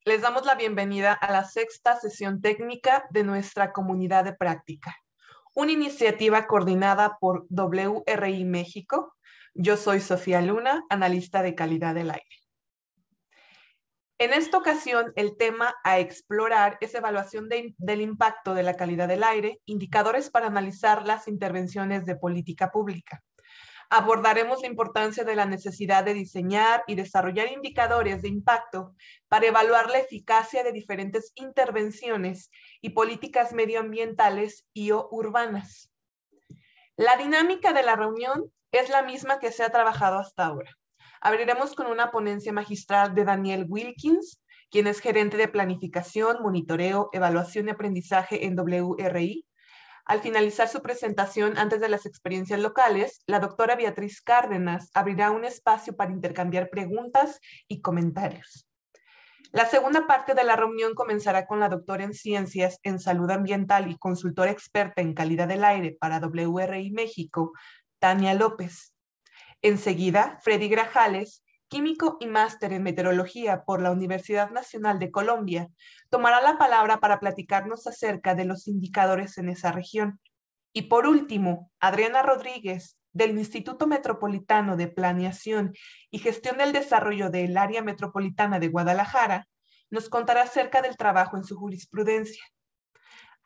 Les damos la bienvenida a la sexta sesión técnica de nuestra comunidad de práctica, una iniciativa coordinada por WRI México. Yo soy Sofía Luna, analista de calidad del aire. En esta ocasión, el tema a explorar es evaluación del impacto de la calidad del aire, indicadores para analizar las intervenciones de política pública. Abordaremos la importancia de la necesidad de diseñar y desarrollar indicadores de impacto para evaluar la eficacia de diferentes intervenciones y políticas medioambientales y o urbanas. La dinámica de la reunión es la misma que se ha trabajado hasta ahora. Abriremos con una ponencia magistral de Daniel Wilkins, quien es gerente de planificación, monitoreo, evaluación y aprendizaje en WRI. Al finalizar su presentación antes de las experiencias locales, la doctora Beatriz Cárdenas abrirá un espacio para intercambiar preguntas y comentarios. La segunda parte de la reunión comenzará con la doctora en Ciencias en Salud Ambiental y consultora experta en calidad del aire para WRI México, Tania López. Enseguida, Freddy Grajales, químico y máster en meteorología por la Universidad Nacional de Colombia, tomará la palabra para platicarnos acerca de los indicadores en esa región. Y por último, Adriana Rodríguez, del Instituto Metropolitano de Planeación y Gestión del Desarrollo del Área Metropolitana de Guadalajara, nos contará acerca del trabajo en su jurisprudencia.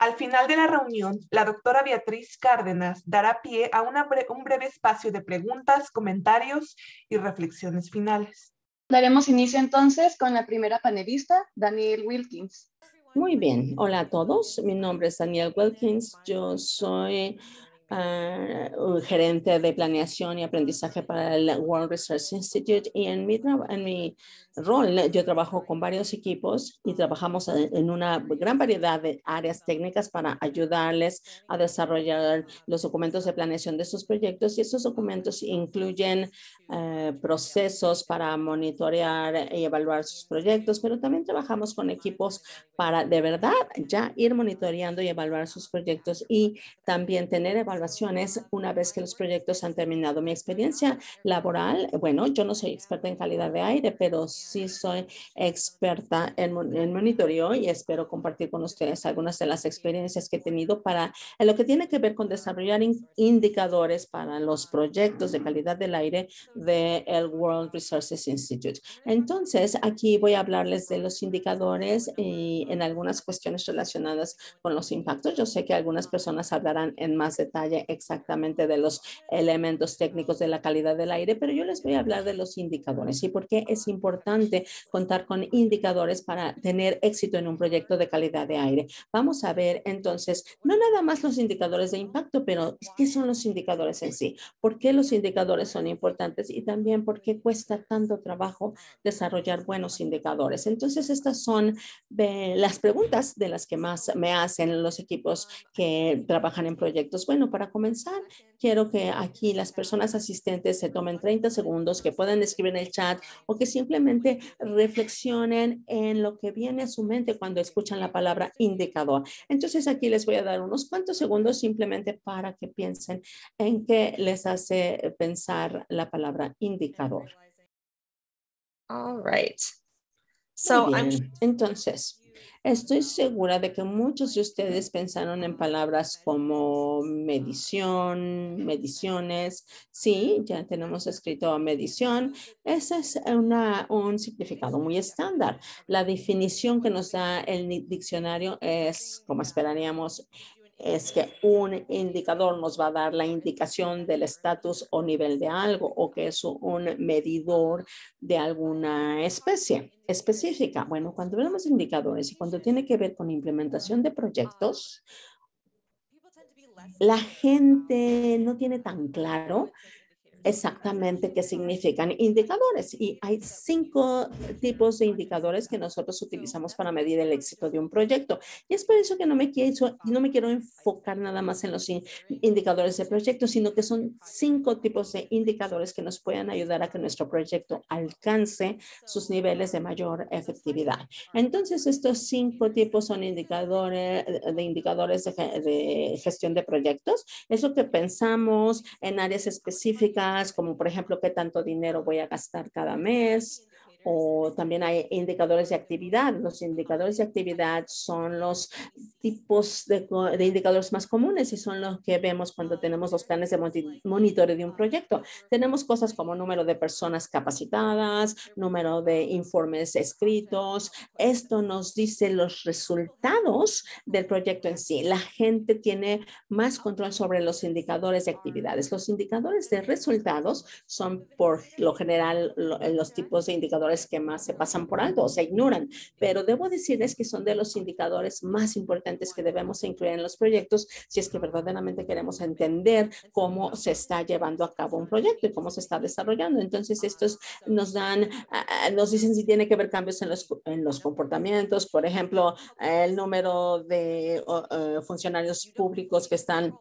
Al final de la reunión, la doctora Beatriz Cárdenas dará pie a un breve espacio de preguntas, comentarios y reflexiones finales. Daremos inicio entonces con la primera panelista, Daniel Wilkins. Muy bien, hola a todos. Mi nombre es Daniel Wilkins. Yo soy gerente de planeación y aprendizaje para el World Research Institute, y en mi rol yo trabajo con varios equipos y trabajamos en una gran variedad de áreas técnicas para ayudarles a desarrollar los documentos de planeación de sus proyectos, y esos documentos incluyen procesos para monitorear y evaluar sus proyectos, pero también trabajamos con equipos para de verdad ya ir monitoreando y evaluar sus proyectos, y también tener evaluaciones una vez que los proyectos han terminado. Mi experiencia laboral, bueno, yo no soy experta en calidad de aire, pero sí soy experta en monitoreo, y espero compartir con ustedes algunas de las experiencias que he tenido en lo que tiene que ver con desarrollar indicadores para los proyectos de calidad del aire del World Resources Institute. Entonces, aquí voy a hablarles de los indicadores y en algunas cuestiones relacionadas con los impactos. Yo sé que algunas personas hablarán en más detalle exactamente de los elementos técnicos de la calidad del aire, pero yo les voy a hablar de los indicadores y por qué es importante contar con indicadores para tener éxito en un proyecto de calidad de aire. Vamos a ver entonces, no nada más los indicadores de impacto, pero ¿qué son los indicadores en sí? ¿Por qué los indicadores son importantes? Y también por qué cuesta tanto trabajo desarrollar buenos indicadores. Entonces, estas son las preguntas de las que más me hacen los equipos que trabajan en proyectos. Bueno, para comenzar, quiero que aquí las personas asistentes se tomen 30 segundos, que puedan escribir en el chat o que simplemente reflexionen en lo que viene a su mente cuando escuchan la palabra indicador. Entonces, aquí les voy a dar unos cuantos segundos simplemente para que piensen en qué les hace pensar la palabra indicador. All right. Muy bien. Entonces, estoy segura de que muchos de ustedes pensaron en palabras como medición, mediciones. Sí, ya tenemos escrito medición. Ese es un significado muy estándar. La definición que nos da el diccionario es, como esperaríamos, es que un indicador nos va a dar la indicación del estatus o nivel de algo, o que es un medidor de alguna especie específica. Bueno, cuando hablamos de indicadores y cuando tiene que ver con implementación de proyectos, la gente no tiene tan claro exactamente qué significan indicadores. Y hay 5 tipos de indicadores que nosotros utilizamos para medir el éxito de un proyecto. Y es por eso que no me quiero enfocar nada más en los indicadores de proyecto, sino que son 5 tipos de indicadores que nos pueden ayudar a que nuestro proyecto alcance sus niveles de mayor efectividad. Entonces, estos 5 tipos son indicadores de gestión de proyectos. Es lo que pensamos en áreas específicas, como por ejemplo, qué tanto dinero voy a gastar cada mes. O también hay indicadores de actividad. Los indicadores de actividad son los tipos de indicadores más comunes y son los que vemos cuando tenemos los planes de monitoreo de un proyecto. Tenemos cosas como número de personas capacitadas, número de informes escritos. Esto nos dice los resultados del proyecto en sí. La gente tiene más control sobre los indicadores de actividades. Los indicadores de resultados son por lo general los tipos de indicadores que más se pasan por alto o se ignoran, pero debo decirles que son de los indicadores más importantes que debemos incluir en los proyectos si es que verdaderamente queremos entender cómo se está llevando a cabo un proyecto y cómo se está desarrollando. Entonces, estos nos dicen si tiene que haber cambios en los comportamientos, por ejemplo, el número de funcionarios públicos que están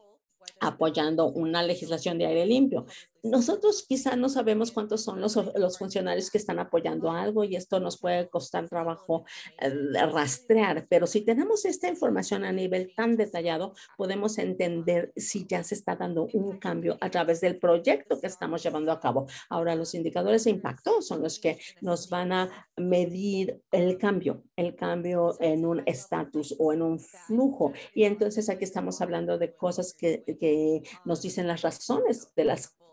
apoyando una legislación de aire limpio. Nosotros quizá no sabemos cuántos son los funcionarios que están apoyando algo y esto nos puede costar trabajo rastrear, pero si tenemos esta información a nivel tan detallado, podemos entender si ya se está dando un cambio a través del proyecto que estamos llevando a cabo. Ahora, los indicadores de impacto son los que nos van a medir el cambio en un estatus o en un flujo. Y entonces aquí estamos hablando de cosas que nos dicen las razones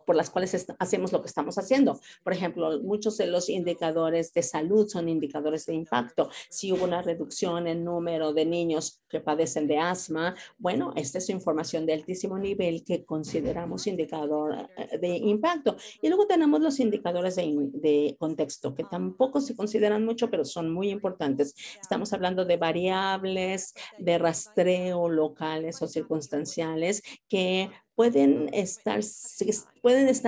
por las cuales hacemos lo que estamos haciendo. Por ejemplo, muchos de los indicadores de salud son indicadores de impacto. Si hubo una reducción en número de niños que padecen de asma, bueno, esta es información de altísimo nivel que consideramos indicador de impacto. Y luego tenemos los indicadores de contexto, que tampoco se consideran mucho, pero son muy importantes. Estamos hablando de variables de rastreo locales o circunstanciales que pueden estar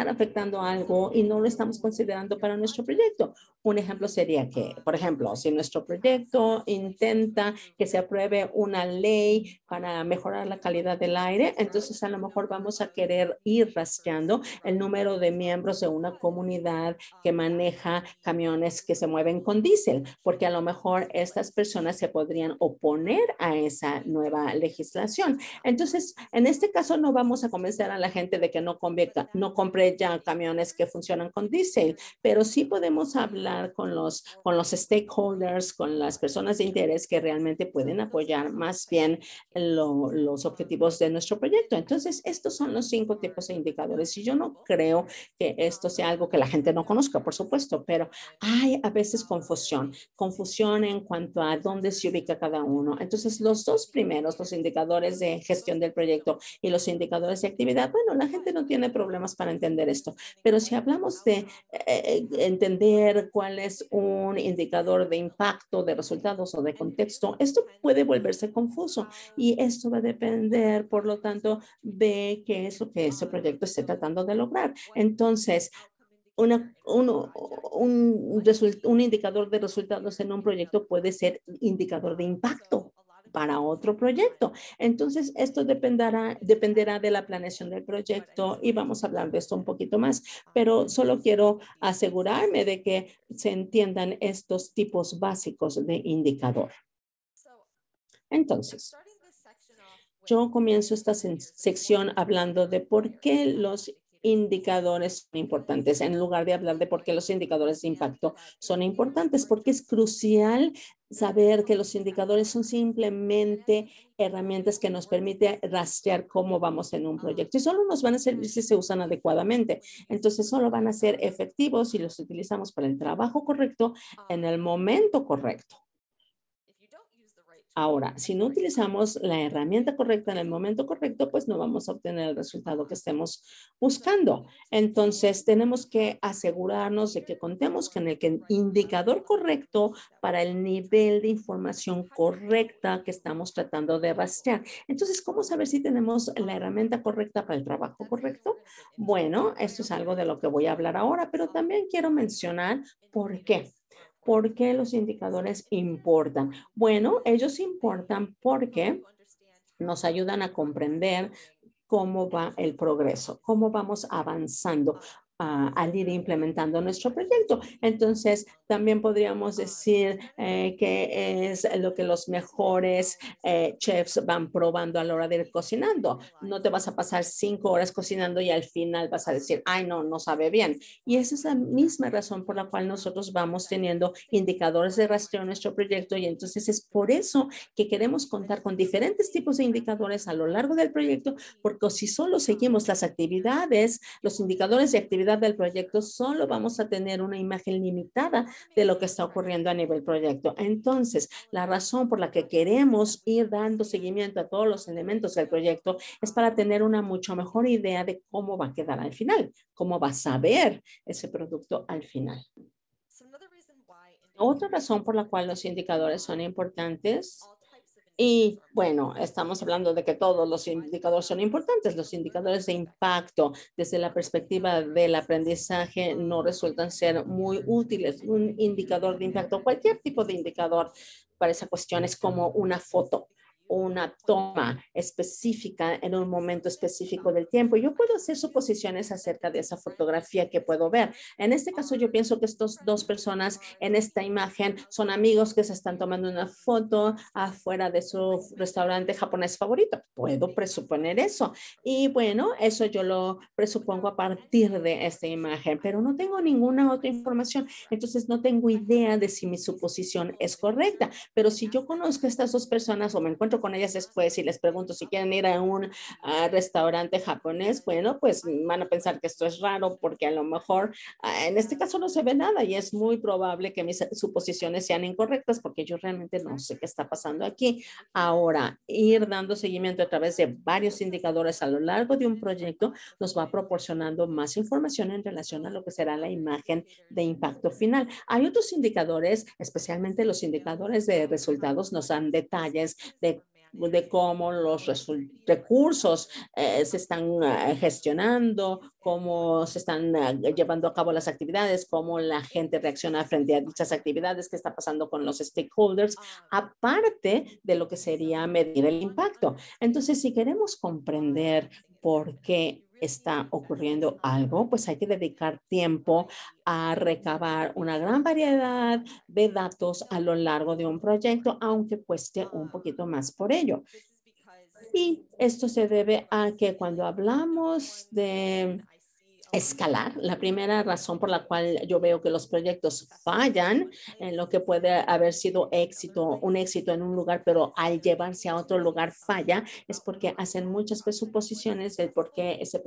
afectando algo y no lo estamos considerando para nuestro proyecto. Un ejemplo sería que, por ejemplo, si nuestro proyecto intenta que se apruebe una ley para mejorar la calidad del aire, entonces a lo mejor vamos a querer ir rastreando el número de miembros de una comunidad que maneja camiones que se mueven con diésel, porque a lo mejor estas personas se podrían oponer a esa nueva legislación. Entonces, en este caso no vamos a convencer a la gente de que no compre ya camiones que funcionan con diésel, pero sí podemos hablar con los stakeholders, con las personas de interés que realmente pueden apoyar más bien los objetivos de nuestro proyecto. Entonces, estos son los 5 tipos de indicadores y yo no creo que esto sea algo que la gente no conozca, por supuesto, pero hay a veces confusión en cuanto a dónde se ubica cada uno. Entonces, los 2 primeros, los indicadores de gestión del proyecto y los indicadores de actividad, bueno, la gente no tiene problemas para entender esto, pero si hablamos de entender cuál es un indicador de impacto, de resultados o de contexto, esto puede volverse confuso y esto va a depender, por lo tanto, de qué es lo que ese proyecto esté tratando de lograr. Entonces, un indicador de resultados en un proyecto puede ser indicador de impacto para otro proyecto. Entonces, esto dependerá de la planeación del proyecto y vamos a hablar de esto un poquito más, pero solo quiero asegurarme de que se entiendan estos tipos básicos de indicador. Entonces, yo comienzo esta sección hablando de por qué los indicadores son importantes, en lugar de hablar de por qué los indicadores de impacto son importantes, porque es crucial saber que los indicadores son simplemente herramientas que nos permiten rastrear cómo vamos en un proyecto y solo nos van a servir si se usan adecuadamente. Entonces, solo van a ser efectivos si los utilizamos para el trabajo correcto en el momento correcto. Ahora, si no utilizamos la herramienta correcta en el momento correcto, pues no vamos a obtener el resultado que estemos buscando. Entonces, tenemos que asegurarnos de que contemos con el indicador correcto para el nivel de información correcta que estamos tratando de rastrear. Entonces, ¿cómo saber si tenemos la herramienta correcta para el trabajo correcto? Bueno, esto es algo de lo que voy a hablar ahora, pero también quiero mencionar por qué. ¿Por qué los indicadores importan? Bueno, ellos importan porque nos ayudan a comprender cómo va el progreso, cómo vamos avanzando al ir implementando nuestro proyecto. Entonces, también podríamos decir que es lo que los mejores chefs van probando a la hora de ir cocinando. No te vas a pasar 5 horas cocinando y al final vas a decir, ay, no, no sabe bien. Y esa es la misma razón por la cual nosotros vamos teniendo indicadores de rastreo en nuestro proyecto y entonces es por eso que queremos contar con diferentes tipos de indicadores a lo largo del proyecto, porque si solo seguimos las actividades, los indicadores de actividad del proyecto, solo vamos a tener una imagen limitada de lo que está ocurriendo a nivel proyecto. Entonces, la razón por la que queremos ir dando seguimiento a todos los elementos del proyecto es para tener una mucho mejor idea de cómo va a quedar al final, cómo va a saber ese producto al final. Otra razón por la cual los indicadores son importantes. Y bueno, estamos hablando de que todos los indicadores son importantes. Los indicadores de impacto desde la perspectiva del aprendizaje no resultan ser muy útiles. Un indicador de impacto, cualquier tipo de indicador para esa cuestión es como una foto, una toma específica en un momento específico del tiempo. Yo puedo hacer suposiciones acerca de esa fotografía que puedo ver. En este caso, yo pienso que estas dos personas en esta imagen son amigos que se están tomando una foto afuera de su restaurante japonés favorito. Puedo presuponer eso. Y bueno, eso yo lo presupongo a partir de esta imagen, pero no tengo ninguna otra información. Entonces, no tengo idea de si mi suposición es correcta. Pero si yo conozco a estas dos personas o me encuentro con ellas después y les pregunto si quieren ir a un restaurante japonés, bueno, pues van a pensar que esto es raro porque a lo mejor en este caso no se ve nada y es muy probable que mis suposiciones sean incorrectas porque yo realmente no sé qué está pasando aquí. Ahora, ir dando seguimiento a través de varios indicadores a lo largo de un proyecto nos va proporcionando más información en relación a lo que será la imagen de impacto final. Hay otros indicadores, especialmente los indicadores de resultados, nos dan detalles de cómo los recursos se están gestionando, cómo se están llevando a cabo las actividades, cómo la gente reacciona frente a dichas actividades, qué está pasando con los stakeholders, aparte de lo que sería medir el impacto. Entonces, si queremos comprender por qué está ocurriendo algo, pues hay que dedicar tiempo a recabar una gran variedad de datos a lo largo de un proyecto, aunque cueste un poquito más por ello. Y esto se debe a que cuando hablamos de escalar, la primera razón por la cual yo veo que los proyectos fallan en lo que puede haber sido un éxito en un lugar, pero al llevarse a otro lugar falla, es porque hacen muchas presuposiciones del por qué ese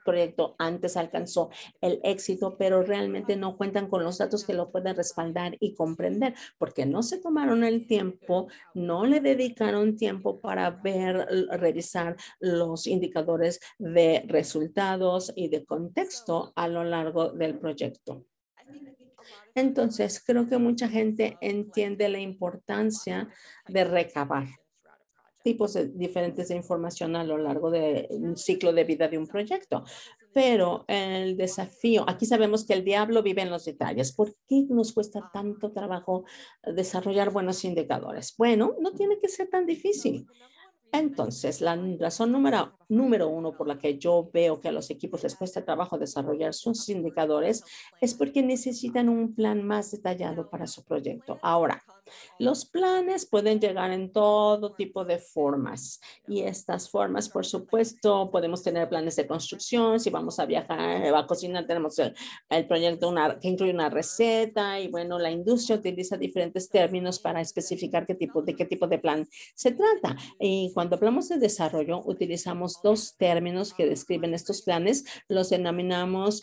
proyecto antes alcanzó el éxito, pero realmente no cuentan con los datos que lo pueden respaldar y comprender, porque no se tomaron el tiempo, no le dedicaron tiempo para revisar los indicadores de resultados y de contexto a lo largo del proyecto. Entonces, creo que mucha gente entiende la importancia de recabar tipos diferentes de información a lo largo de un ciclo de vida de un proyecto. Pero el desafío, aquí sabemos que el diablo vive en los detalles. ¿Por qué nos cuesta tanto trabajo desarrollar buenos indicadores? Bueno, no tiene que ser tan difícil. Entonces, la razón número uno por la que yo veo que a los equipos les cuesta trabajo desarrollar sus indicadores es porque necesitan un plan más detallado para su proyecto. Ahora, los planes pueden llegar en todo tipo de formas y estas formas, por supuesto, podemos tener planes de construcción. Si vamos a viajar, a cocinar, tenemos el proyecto que incluye una receta y bueno, la industria utiliza diferentes términos para especificar de qué tipo de plan se trata. Y cuando hablamos de desarrollo, utilizamos dos términos que describen estos planes. Los denominamos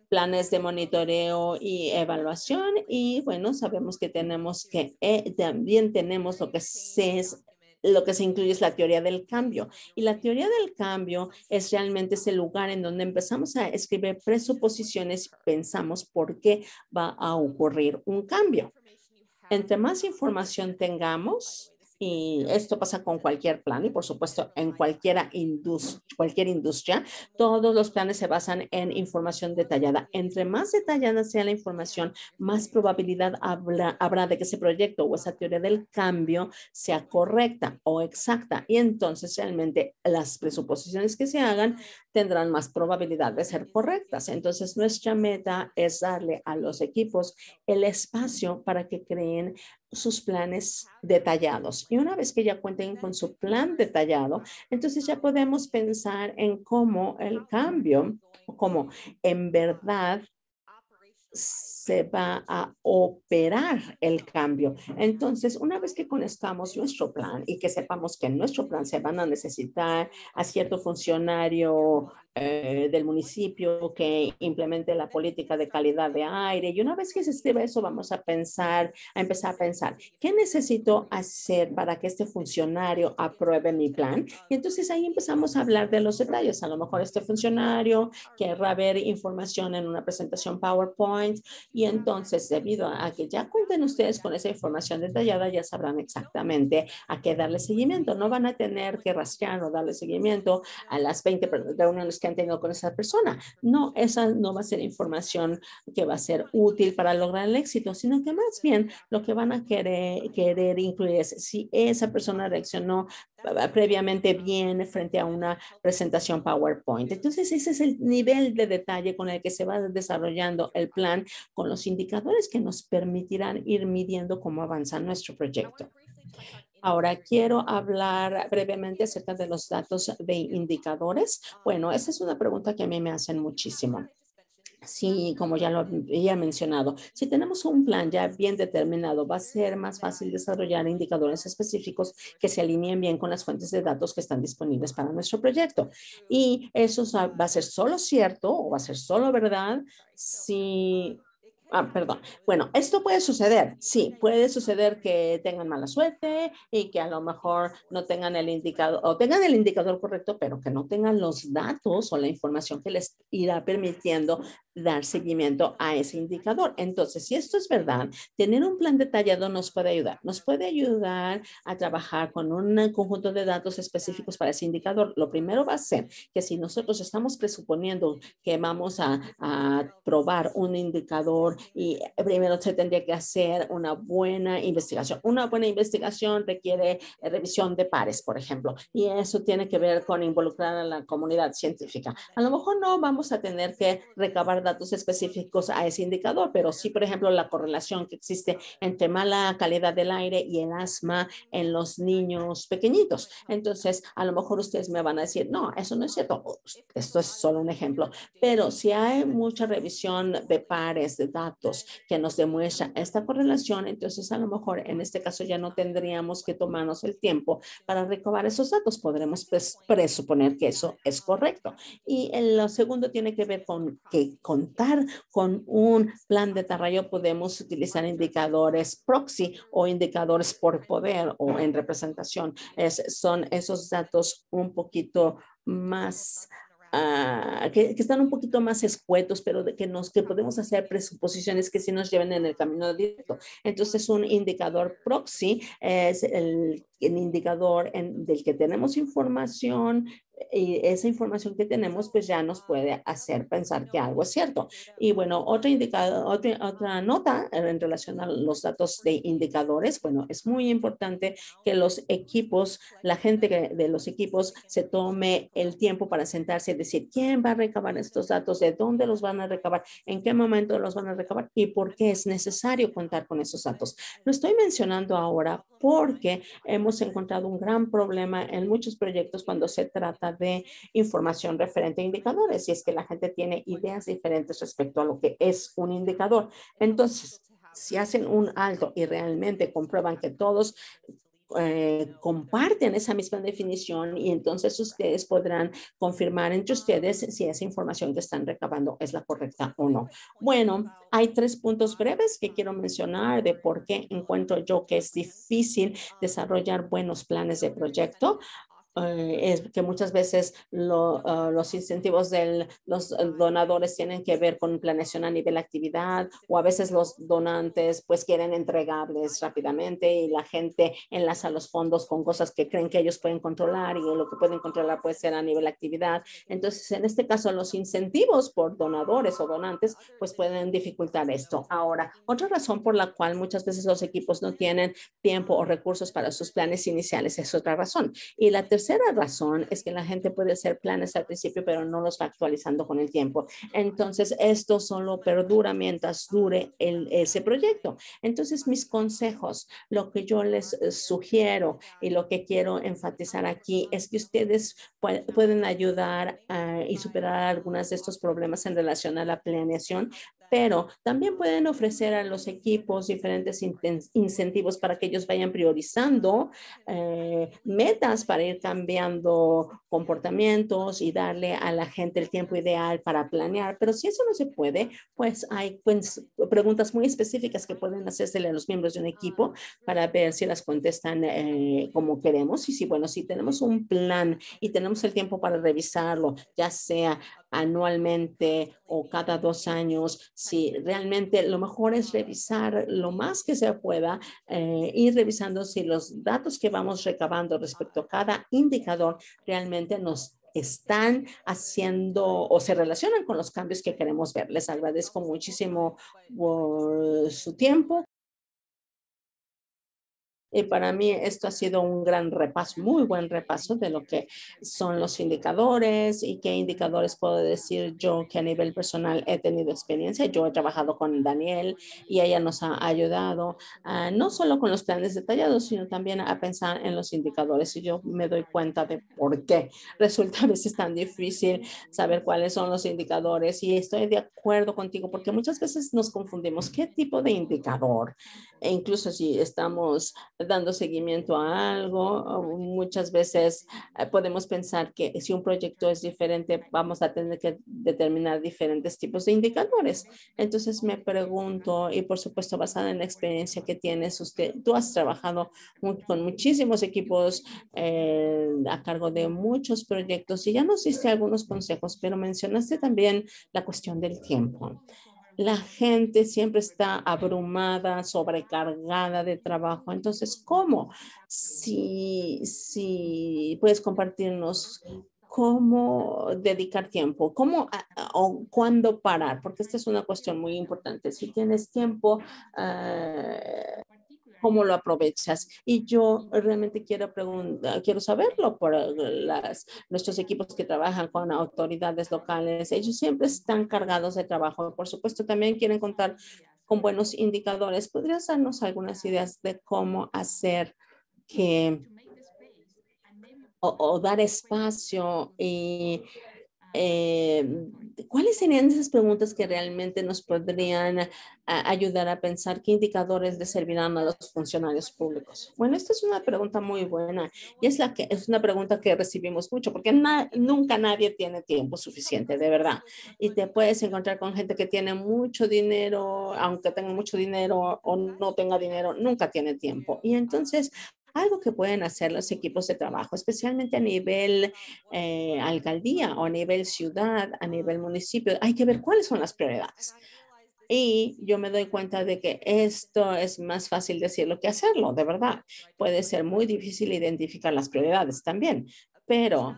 planes de monitoreo y evaluación y bueno, sabemos que tenemos tenemos también tenemos lo que se incluye es la teoría del cambio. Y la teoría del cambio es realmente ese lugar en donde empezamos a escribir presuposiciones y pensamos por qué va a ocurrir un cambio. Entre más información tengamos, y esto pasa con cualquier plan y por supuesto en cualquier industria, todos los planes se basan en información detallada. Entre más detallada sea la información, más probabilidad habrá de que ese proyecto o esa teoría del cambio sea correcta o exacta. Y entonces realmente las presuposiciones que se hagan tendrán más probabilidad de ser correctas. Entonces nuestra meta es darle a los equipos el espacio para que creen sus planes detallados. Y una vez que ya cuenten con su plan detallado, entonces ya podemos pensar en cómo el cambio, cómo en verdad se va a operar el cambio. Entonces, una vez que conozcamos nuestro plan y que sepamos que en nuestro plan se van a necesitar a cierto funcionario del municipio que implemente la política de calidad de aire, y una vez que se escribe eso, vamos a empezar a pensar, ¿qué necesito hacer para que este funcionario apruebe mi plan? Y entonces ahí empezamos a hablar de los detalles. A lo mejor este funcionario querrá ver información en una presentación PowerPoint, y entonces, debido a que ya cuenten ustedes con esa información detallada, ya sabrán exactamente a qué darle seguimiento. No van a tener que rastrear o darle seguimiento a las 20 reuniones que han tenido con esa persona. No, esa no va a ser información que va a ser útil para lograr el éxito, sino que más bien lo que van a querer incluir es si esa persona reaccionó previamente bien frente a una presentación PowerPoint. Entonces, ese es el nivel de detalle con el que se va desarrollando el plan, con los indicadores que nos permitirán ir midiendo cómo avanza nuestro proyecto. Ahora quiero hablar brevemente acerca de los datos de indicadores. Bueno, esa es una pregunta que a mí me hacen muchísimo. Sí, como ya lo había mencionado, si tenemos un plan ya bien determinado, va a ser más fácil desarrollar indicadores específicos que se alineen bien con las fuentes de datos que están disponibles para nuestro proyecto. Y eso va a ser solo cierto o va a ser solo verdad si perdón. Bueno, esto puede suceder. Sí, puede suceder que tengan mala suerte y que a lo mejor no tengan el indicador o tengan el indicador correcto, pero que no tengan los datos o la información que les irá permitiendo dar seguimiento a ese indicador. Entonces, si esto es verdad, tener un plan detallado nos puede ayudar. Nos puede ayudar a trabajar con un conjunto de datos específicos para ese indicador. Lo primero va a ser que si nosotros estamos presuponiendo que vamos a probar un indicador, y primero se tendría que hacer una buena investigación. Una buena investigación requiere revisión de pares, por ejemplo, y eso tiene que ver con involucrar a la comunidad científica. A lo mejor no vamos a tener que recabar datos específicos a ese indicador, pero sí, por ejemplo, la correlación que existe entre mala calidad del aire y el asma en los niños pequeñitos. Entonces, a lo mejor ustedes me van a decir, no, eso no es cierto. Esto es solo un ejemplo, pero si hay mucha revisión de pares, de datos que nos demuestra esta correlación, entonces a lo mejor en este caso ya no tendríamos que tomarnos el tiempo para recabar esos datos. Podremos presuponer que eso es correcto. Y lo segundo tiene que ver con que contar con un plan de desarrollo. Podemos utilizar indicadores proxy o indicadores por poder o en representación. Son esos datos un poquito más que están un poquito más escuetos, pero que podemos hacer presuposiciones que sí nos lleven en el camino directo. Entonces, un indicador proxy es el indicador del que tenemos información, y esa información que tenemos pues ya nos puede hacer pensar que algo es cierto. Y bueno, otra nota en relación a los datos de indicadores. Bueno, es muy importante que los equipos, la gente de los equipos se tome el tiempo para sentarse y decir quién va a recabar estos datos, de dónde los van a recabar, en qué momento los van a recabar y por qué es necesario contar con esos datos. Lo estoy mencionando ahora porque hemos encontrado un gran problema en muchos proyectos cuando se trata de información referente a indicadores, y es que la gente tiene ideas diferentes respecto a lo que es un indicador. Entonces, si hacen un alto y realmente comprueban que todos comparten esa misma definición y entonces ustedes podrán confirmar entre ustedes si esa información que están recabando es la correcta o no. Bueno, hay 3 puntos breves que quiero mencionar de por qué encuentro yo que es difícil desarrollar buenos planes de proyecto. Es que muchas veces los incentivos de los donadores tienen que ver con planeación a nivel actividad o a veces los donantes pues quieren entregables rápidamente y la gente enlaza los fondos con cosas que creen que ellos pueden controlar y lo que pueden controlar puede ser a nivel actividad. Entonces, en este caso, los incentivos por donadores o donantes pues pueden dificultar esto. Ahora, otra razón por la cual muchas veces los equipos no tienen tiempo o recursos para sus planes iniciales es otra razón. Y la tercera razón es que la gente puede hacer planes al principio, pero no los va actualizando con el tiempo. Entonces, esto solo perdura mientras dure ese proyecto. Entonces, mis consejos, lo que yo les sugiero y lo que quiero enfatizar aquí es que ustedes pueden ayudar y superar algunos de estos problemas en relación a la planeación, pero también pueden ofrecer a los equipos diferentes incentivos para que ellos vayan priorizando metas para ir cambiando comportamientos y darle a la gente el tiempo ideal para planear. Pero si eso no se puede, pues hay preguntas muy específicas que pueden hacérsele a los miembros de un equipo para ver si las contestan como queremos. Y si, bueno, si tenemos un plan y tenemos el tiempo para revisarlo, ya sea anualmente o cada 2 años, si realmente lo mejor es revisar lo más que se pueda, ir revisando si los datos que vamos recabando respecto a cada indicador realmente nos están haciendo o se relacionan con los cambios que queremos ver. Les agradezco muchísimo por su tiempo. Y para mí esto ha sido un gran repaso, muy buen repaso de lo que son los indicadores y qué indicadores puedo decir yo que a nivel personal he tenido experiencia. Yo he trabajado con Daniel y ella nos ha ayudado no solo con los planes detallados, sino también a pensar en los indicadores. Y yo me doy cuenta de por qué resulta a veces tan difícil saber cuáles son los indicadores. Y estoy de acuerdo contigo porque muchas veces nos confundimos qué tipo de indicador. E incluso si estamos dando seguimiento a algo. Muchas veces podemos pensar que si un proyecto es diferente, vamos a tener que determinar diferentes tipos de indicadores. Entonces me pregunto, y por supuesto basada en la experiencia que tienes, tú has trabajado con muchísimos equipos a cargo de muchos proyectos y ya nos diste algunos consejos, pero mencionaste también la cuestión del tiempo. La gente siempre está abrumada, sobrecargada de trabajo. Entonces, ¿cómo? Si puedes compartirnos cómo dedicar tiempo, cómo o cuándo parar, porque esta es una cuestión muy importante. Si tienes tiempo, cómo lo aprovechas. Y yo realmente quiero saberlo por nuestros equipos que trabajan con autoridades locales. Ellos siempre están cargados de trabajo. Por supuesto, también quieren contar con buenos indicadores. ¿Podrías darnos algunas ideas de cómo hacer que o dar espacio y ¿cuáles serían esas preguntas que realmente nos podrían ayudar a pensar qué indicadores le servirán a los funcionarios públicos? Bueno, esta es una pregunta muy buena y es una pregunta que recibimos mucho porque nunca nadie tiene tiempo suficiente, de verdad. Y te puedes encontrar con gente que tiene mucho dinero, aunque tenga mucho dinero o no tenga dinero, nunca tiene tiempo. Y entonces algo que pueden hacer los equipos de trabajo, especialmente a nivel alcaldía o a nivel ciudad, a nivel municipio, hay que ver cuáles son las prioridades. Y yo me doy cuenta de que esto es más fácil decirlo que hacerlo, de verdad. Puede ser muy difícil identificar las prioridades también, pero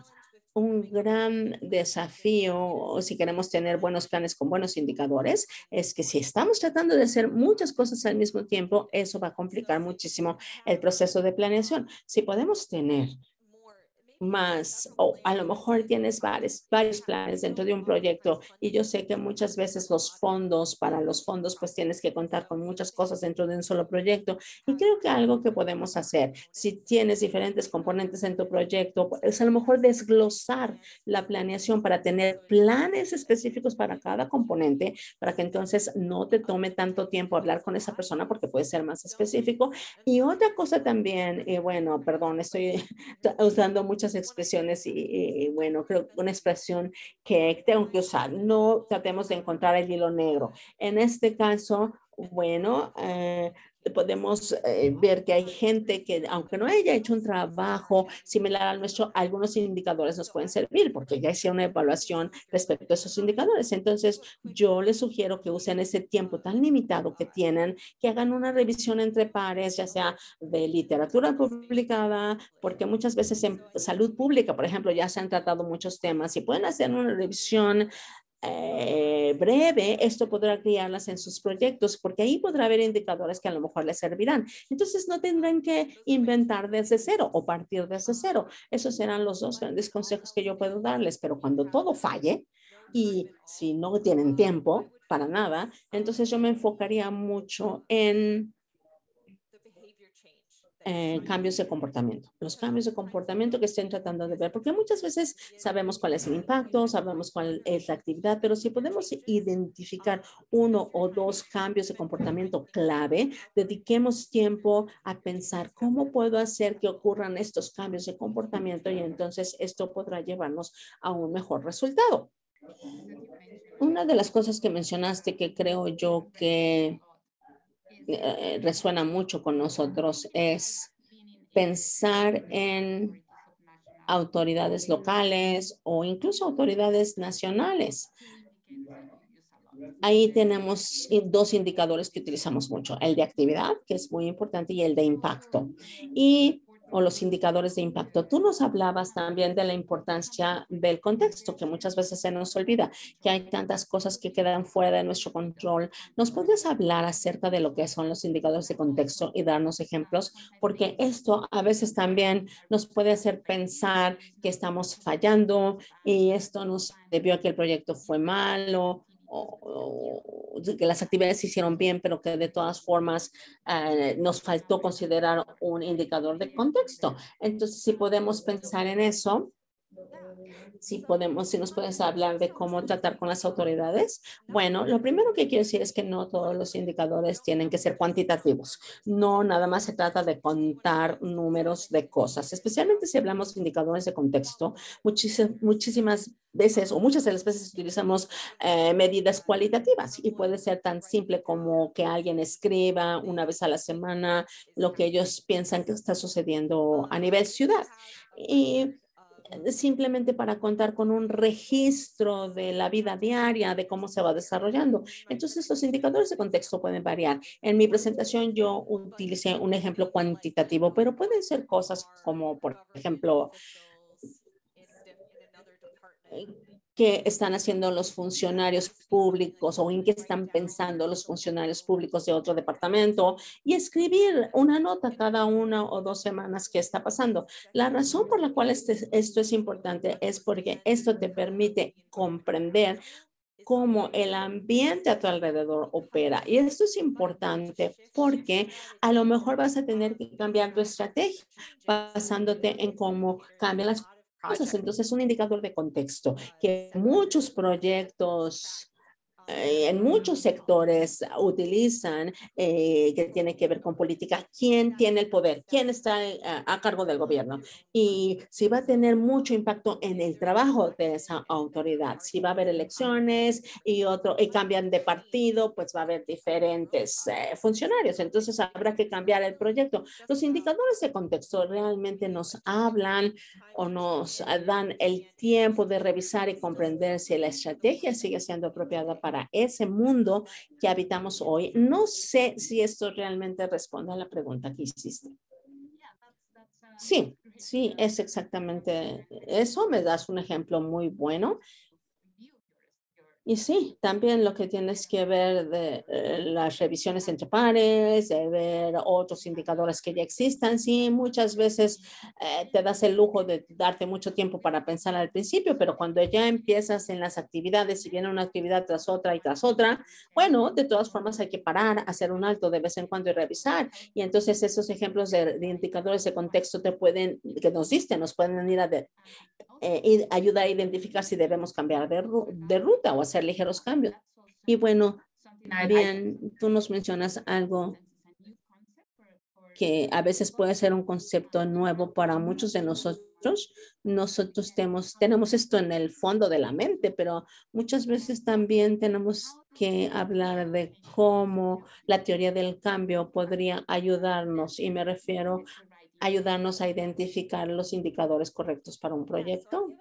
un gran desafío, si queremos tener buenos planes con buenos indicadores, es que si estamos tratando de hacer muchas cosas al mismo tiempo, eso va a complicar muchísimo el proceso de planeación. Si podemos tener más, o a lo mejor tienes varios planes dentro de un proyecto y yo sé que muchas veces para los fondos, pues tienes que contar con muchas cosas dentro de un solo proyecto. Y creo que algo que podemos hacer, si tienes diferentes componentes en tu proyecto, es a lo mejor desglosar la planeación para tener planes específicos para cada componente, para que entonces no te tome tanto tiempo hablar con esa persona porque puede ser más específico. Y otra cosa también, bueno, perdón, estoy usando muchas expresiones bueno, creo que una expresión que tengo que usar, no tratemos de encontrar el hilo negro. En este caso, bueno, podemos ver que hay gente que, aunque no haya hecho un trabajo similar al nuestro, algunos indicadores nos pueden servir porque ya hice una evaluación respecto a esos indicadores. Entonces, yo les sugiero que usen ese tiempo tan limitado que tienen, que hagan una revisión entre pares, ya sea de literatura publicada, porque muchas veces en salud pública, por ejemplo, ya se han tratado muchos temas y pueden hacer una revisión breve, esto podrá guiarlas en sus proyectos, porque ahí podrá haber indicadores que a lo mejor les servirán. Entonces, no tendrán que inventar desde cero o partir desde cero. Esos serán los dos grandes consejos que yo puedo darles, pero cuando todo falle y si no tienen tiempo para nada, entonces yo me enfocaría mucho en cambios de comportamiento, los cambios de comportamiento que estén tratando de ver, porque muchas veces sabemos cuál es el impacto, sabemos cuál es la actividad, pero si podemos identificar uno o dos cambios de comportamiento clave, dediquemos tiempo a pensar cómo puedo hacer que ocurran estos cambios de comportamiento y entonces esto podrá llevarnos a un mejor resultado. Una de las cosas que mencionaste que creo yo que resuena mucho con nosotros es pensar en autoridades locales o incluso autoridades nacionales. Ahí tenemos dos indicadores que utilizamos mucho, el de actividad, que es muy importante, y el de impacto. O los indicadores de impacto. Tú nos hablabas también de la importancia del contexto, que muchas veces se nos olvida, que hay tantas cosas que quedan fuera de nuestro control. ¿Nos podrías hablar acerca de lo que son los indicadores de contexto y darnos ejemplos? Porque esto a veces también nos puede hacer pensar que estamos fallando y esto nos debió a que el proyecto fue malo o que las actividades se hicieron bien, pero que de todas formas nos faltó considerar un indicador de contexto. Entonces, si podemos pensar en eso, si nos puedes hablar de cómo tratar con las autoridades. Bueno, lo primero que quiero decir es que no todos los indicadores tienen que ser cuantitativos. No, nada más se trata de contar números de cosas, especialmente si hablamos de indicadores de contexto. Muchísimas veces o muchas de las veces utilizamos medidas cualitativas y puede ser tan simple como que alguien escriba una vez a la semana lo que ellos piensan que está sucediendo a nivel ciudad. Y simplemente para contar con un registro de la vida diaria, de cómo se va desarrollando. Entonces, los indicadores de contexto pueden variar. En mi presentación yo utilicé un ejemplo cuantitativo, pero pueden ser cosas como, por ejemplo, qué están haciendo los funcionarios públicos o en qué están pensando los funcionarios públicos de otro departamento y escribir una nota cada 1 o 2 semanas qué está pasando. La razón por la cual esto es importante es porque esto te permite comprender cómo el ambiente a tu alrededor opera. Y esto es importante porque a lo mejor vas a tener que cambiar tu estrategia basándote en cómo cambian las cosas. Entonces, un indicador de contexto que muchos proyectos en muchos sectores utilizan, que tiene que ver con política, quién tiene el poder, quién está a cargo del gobierno y si va a tener mucho impacto en el trabajo de esa autoridad. Si va a haber elecciones y cambian de partido, pues va a haber diferentes funcionarios. Entonces habrá que cambiar el proyecto. Los indicadores de contexto realmente nos hablan o nos dan el tiempo de revisar y comprender si la estrategia sigue siendo apropiada para ese mundo que habitamos hoy. No sé si esto realmente responde a la pregunta que hiciste. Sí, sí, es exactamente eso. Me das un ejemplo muy bueno. Y sí, también lo que tienes que ver de las revisiones entre pares, de ver otros indicadores que ya existan. Sí, muchas veces te das el lujo de darte mucho tiempo para pensar al principio, pero cuando ya empiezas en las actividades y viene una actividad tras otra y tras otra, bueno, de todas formas hay que parar, hacer un alto de vez en cuando y revisar. Y entonces esos ejemplos de indicadores de contexto que nos diste, nos pueden ir a y ayuda a identificar si debemos cambiar de ruta o hacer ligeros cambios. Y bueno, bien, tú nos mencionas algo que a veces puede ser un concepto nuevo para muchos de nosotros. Nosotros tenemos esto en el fondo de la mente, pero muchas veces también tenemos que hablar de cómo la teoría del cambio podría ayudarnos, y me refiero a ayudarnos a identificar los indicadores correctos para un proyecto.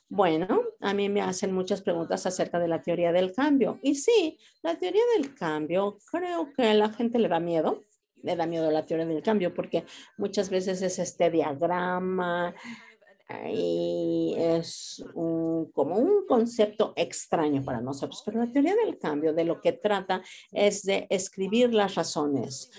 Bueno, a mí me hacen muchas preguntas acerca de la teoría del cambio. Y sí, la teoría del cambio, creo que a la gente le da miedo la teoría del cambio porque muchas veces es este diagrama y es como un concepto extraño para nosotros. Pero la teoría del cambio de lo que trata es de escribir las razones,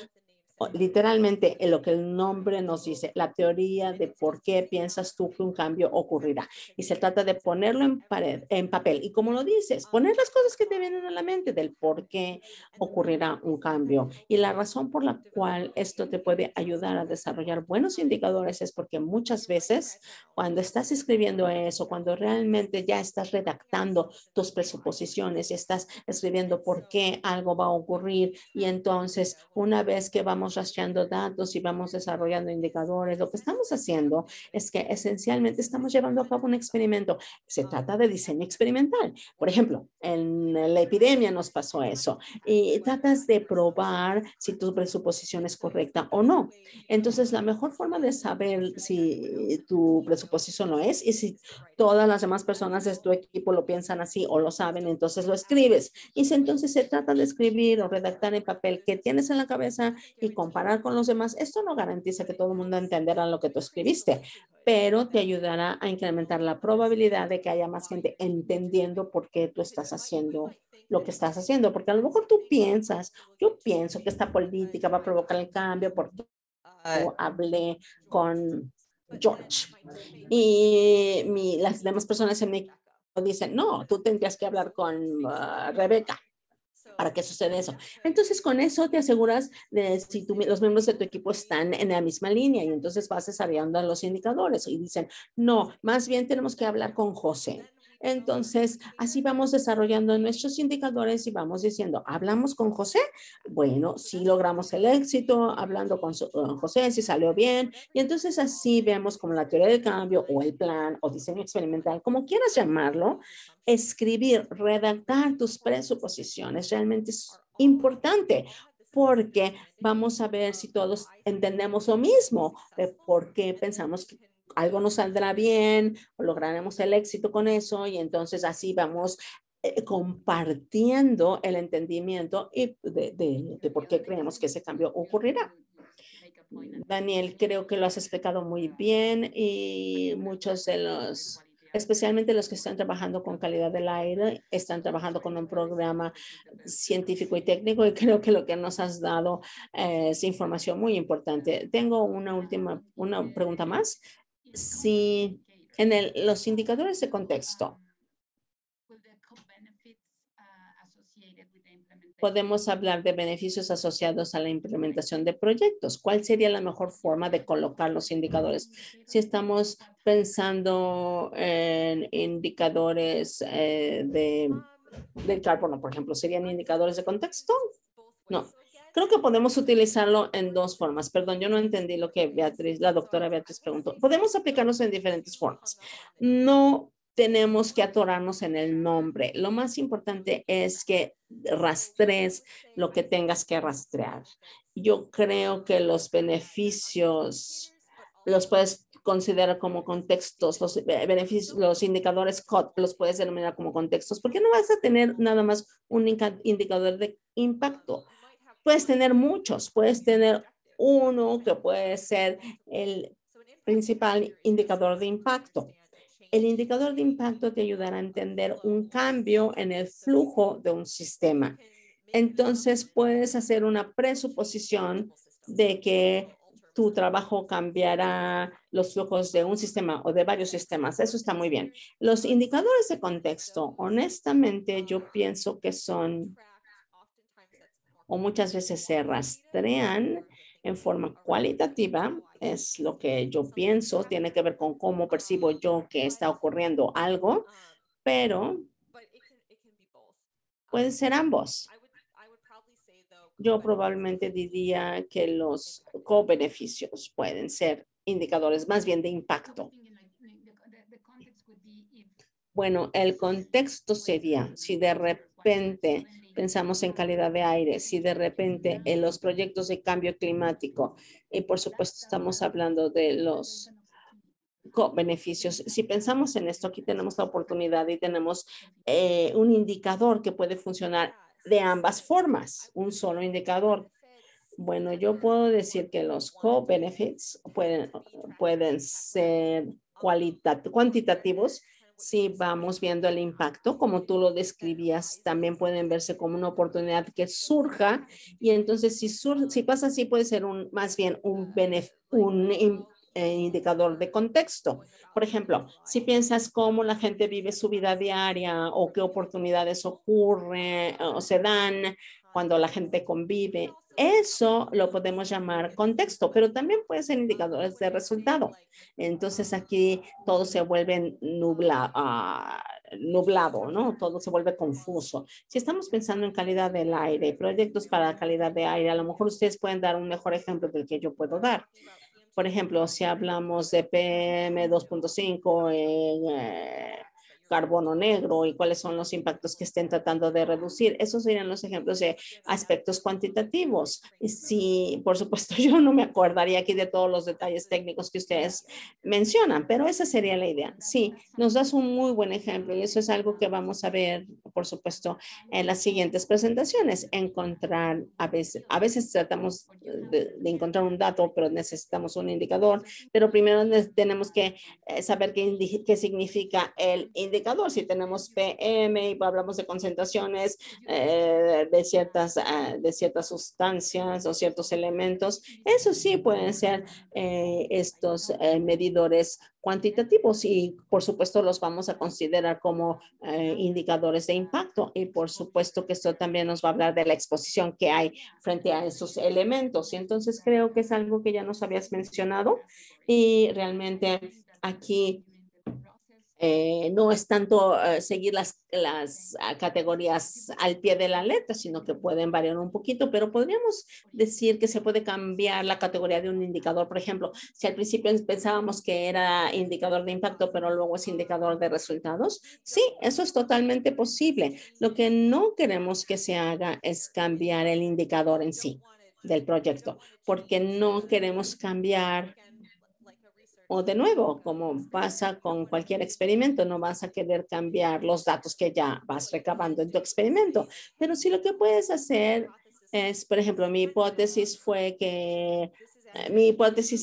literalmente en lo que el nombre nos dice, la teoría de por qué piensas tú que un cambio ocurrirá. Y se trata de ponerlo en papel. Y como lo dices, poner las cosas que te vienen a la mente del por qué ocurrirá un cambio. Y la razón por la cual esto te puede ayudar a desarrollar buenos indicadores es porque muchas veces cuando estás escribiendo eso, cuando realmente ya estás redactando tus presuposiciones y estás escribiendo por qué algo va a ocurrir, y entonces una vez que vamos rastreando datos y vamos desarrollando indicadores, lo que estamos haciendo es que esencialmente estamos llevando a cabo un experimento. Se trata de diseño experimental. Por ejemplo, en la epidemia nos pasó eso y tratas de probar si tu presuposición es correcta o no. Entonces, la mejor forma de saber si tu presuposición lo es y si todas las demás personas de tu equipo lo piensan así o lo saben, entonces lo escribes. Y si entonces se trata de escribir o redactar en papel qué tienes en la cabeza y comparar con los demás, esto no garantiza que todo el mundo entenderá lo que tú escribiste, pero te ayudará a incrementar la probabilidad de que haya más gente entendiendo por qué tú estás haciendo lo que estás haciendo, porque a lo mejor yo pienso que esta política va a provocar el cambio porque hablé con George y las demás personas en mi equipo dicen, no, tú tendrías que hablar con Rebeca para que suceda eso. Entonces, con eso te aseguras de si los miembros de tu equipo están en la misma línea y entonces vas desarrollando los indicadores y dicen, no, más bien tenemos que hablar con José. Entonces, así vamos desarrollando nuestros indicadores y vamos diciendo, ¿hablamos con José? Bueno, si logramos el éxito, hablando con José, si salió bien. Y entonces así vemos como la teoría del cambio o el plan o diseño experimental, como quieras llamarlo, escribir, redactar tus presuposiciones realmente es importante porque vamos a ver si todos entendemos lo mismo, de por qué pensamos que algo nos saldrá bien o lograremos el éxito con eso, y entonces así vamos compartiendo el entendimiento y de por qué creemos que ese cambio ocurrirá. Daniel, creo que lo has explicado muy bien y muchos de los, especialmente los que están trabajando con calidad del aire, están trabajando con un programa científico y técnico, y creo que lo que nos has dado es información muy importante. Tengo una pregunta más. Si en los indicadores de contexto podemos hablar de beneficios asociados a la implementación de proyectos, ¿cuál sería la mejor forma de colocar los indicadores? Si estamos pensando en indicadores del carbono, por ejemplo, ¿serían indicadores de contexto? No. Creo que podemos utilizarlo en dos formas. Perdón, yo no entendí lo que la doctora Beatriz preguntó. Podemos aplicarlos en diferentes formas. No tenemos que atorarnos en el nombre. Lo más importante es que rastrees lo que tengas que rastrear. Yo creo que los beneficios los puedes considerar como contextos, los beneficios, los indicadores COT los puedes denominar como contextos, porque no vas a tener nada más un indicador de impacto. Puedes tener muchos, puedes tener uno que puede ser el principal indicador de impacto. El indicador de impacto te ayudará a entender un cambio en el flujo de un sistema. Entonces, puedes hacer una presuposición de que tu trabajo cambiará los flujos de un sistema o de varios sistemas. Eso está muy bien. Los indicadores de contexto, honestamente, yo pienso que son, o muchas veces se rastrean en forma cualitativa, es lo que yo pienso, tiene que ver con cómo percibo yo que está ocurriendo algo, pero pueden ser ambos. Yo probablemente diría que los co-beneficios pueden ser indicadores más bien de impacto. Bueno, el contexto sería si de repente pensamos en calidad de aire, si de repente en los proyectos de cambio climático, y por supuesto estamos hablando de los beneficios. Si pensamos en esto, aquí tenemos la oportunidad y tenemos un indicador que puede funcionar de ambas formas, un solo indicador. Bueno, yo puedo decir que los co-benefits pueden ser cuantitativos. Si vamos viendo el impacto, como tú lo describías, también pueden verse como una oportunidad que surja. Y entonces, si pasa así, puede ser más bien un indicador de contexto. Por ejemplo, si piensas cómo la gente vive su vida diaria o qué oportunidades ocurren o se dan cuando la gente convive, eso lo podemos llamar contexto, pero también puede ser indicadores de resultado. Entonces aquí todo se vuelve nublado, ¿no? Todo se vuelve confuso. Si estamos pensando en calidad del aire, proyectos para calidad de aire, a lo mejor ustedes pueden dar un mejor ejemplo del que yo puedo dar. Por ejemplo, si hablamos de PM 2.5 en carbono negro y cuáles son los impactos que estén tratando de reducir. Esos serían los ejemplos de aspectos cuantitativos. Y sí, por supuesto, yo no me acordaría aquí de todos los detalles técnicos que ustedes mencionan, pero esa sería la idea. Sí, nos das un muy buen ejemplo y eso es algo que vamos a ver, por supuesto, en las siguientes presentaciones. Encontrar, a veces tratamos de encontrar un dato, pero necesitamos un indicador, pero primero tenemos que saber qué significa el indicador. Si tenemos PM y hablamos de concentraciones de ciertas sustancias o ciertos elementos, eso sí pueden ser estos medidores cuantitativos y por supuesto los vamos a considerar como indicadores de impacto y por supuesto que esto también nos va a hablar de la exposición que hay frente a esos elementos y entonces creo que es algo que ya nos habías mencionado y realmente aquí no es tanto seguir las categorías al pie de la letra, sino que pueden variar un poquito, pero podríamos decir que se puede cambiar la categoría de un indicador. Por ejemplo, si al principio pensábamos que era indicador de impacto, pero luego es indicador de resultados, sí, eso es totalmente posible. Lo que no queremos que se haga es cambiar el indicador en sí del proyecto, porque no queremos cambiar. O de nuevo, como pasa con cualquier experimento, no vas a querer cambiar los datos que ya vas recabando en tu experimento. Pero sí lo que puedes hacer es, por ejemplo, mi hipótesis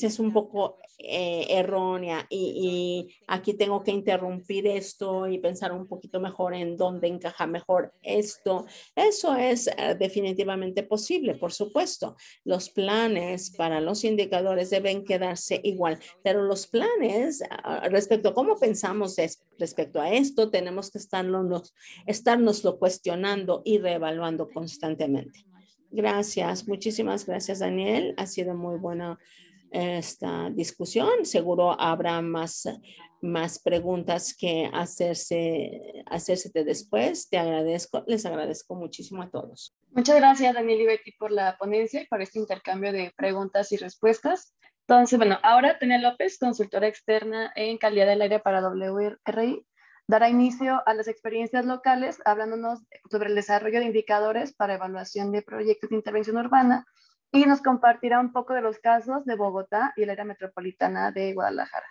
es un poco errónea y aquí tengo que interrumpir esto y pensar un poquito mejor en dónde encaja mejor esto. Eso es definitivamente posible, por supuesto. Los planes para los indicadores deben quedarse igual, pero los planes respecto a cómo pensamos respecto a esto, tenemos que estarnoslo cuestionando y reevaluando constantemente. Gracias, muchísimas gracias, Daniel. Ha sido muy buena esta discusión. Seguro habrá más preguntas que hacerse después. Les agradezco muchísimo a todos. Muchas gracias, Daniel y Betty, por la ponencia y por este intercambio de preguntas y respuestas. Entonces, bueno, ahora Tania López, consultora externa en calidad del aire para WRI, dará inicio a las experiencias locales hablándonos sobre el desarrollo de indicadores para evaluación de proyectos de intervención urbana y nos compartirá un poco de los casos de Bogotá y el área metropolitana de Guadalajara.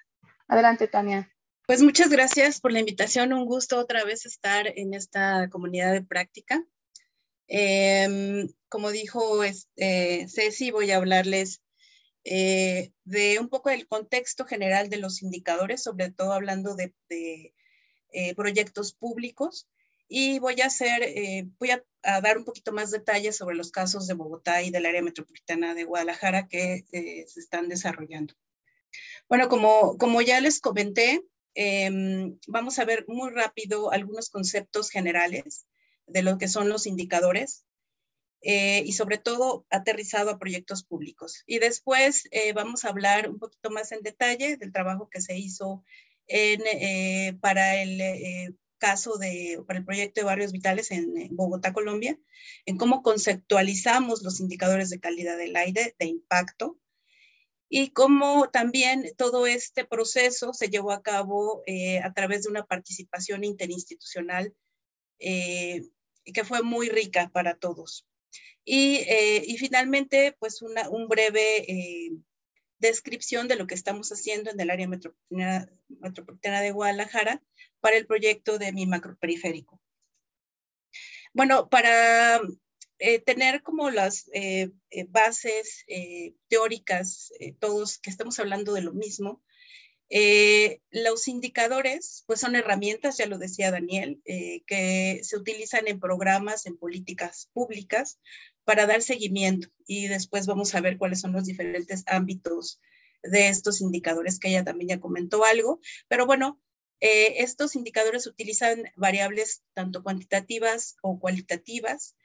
Adelante, Tania. Pues muchas gracias por la invitación. Un gusto otra vez estar en esta comunidad de práctica. Como dijo Ceci, voy a hablarles de un poco del contexto general de los indicadores, sobre todo hablando de proyectos públicos, y voy a dar un poquito más detalles sobre los casos de Bogotá y del área metropolitana de Guadalajara que se están desarrollando. Bueno, como ya les comenté, vamos a ver muy rápido algunos conceptos generales de lo que son los indicadores y sobre todo aterrizado a proyectos públicos. Y después vamos a hablar un poquito más en detalle del trabajo que se hizo para el para el proyecto de Barrios Vitales en Bogotá, Colombia, en cómo conceptualizamos los indicadores de calidad del aire, de impacto, y cómo también todo este proceso se llevó a cabo a través de una participación interinstitucional que fue muy rica para todos. Y finalmente, pues un breve descripción de lo que estamos haciendo en el área metropolitana de Guadalajara para el proyecto de mi macroperiférico. Bueno, para tener como las bases teóricas, todos que estamos hablando de lo mismo, los indicadores pues son herramientas, ya lo decía Daniel, que se utilizan en programas, en políticas públicas para dar seguimiento, y después vamos a ver cuáles son los diferentes ámbitos de estos indicadores, que ella también ya comentó algo, pero bueno, estos indicadores utilizan variables tanto cuantitativas o cualitativas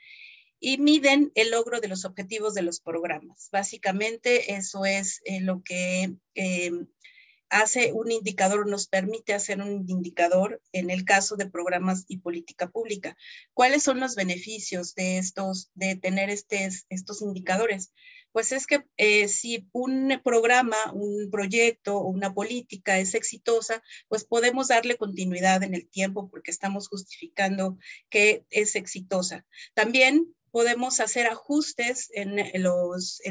y miden el logro de los objetivos de los programas. Básicamente eso es lo que hace un indicador, nos permite hacer un indicador en el caso de programas y política pública. ¿Cuáles son los beneficios de tener estos indicadores? Pues es que si un programa, un proyecto o una política es exitosa, pues podemos darle continuidad en el tiempo porque estamos justificando que es exitosa. También podemos hacer ajustes en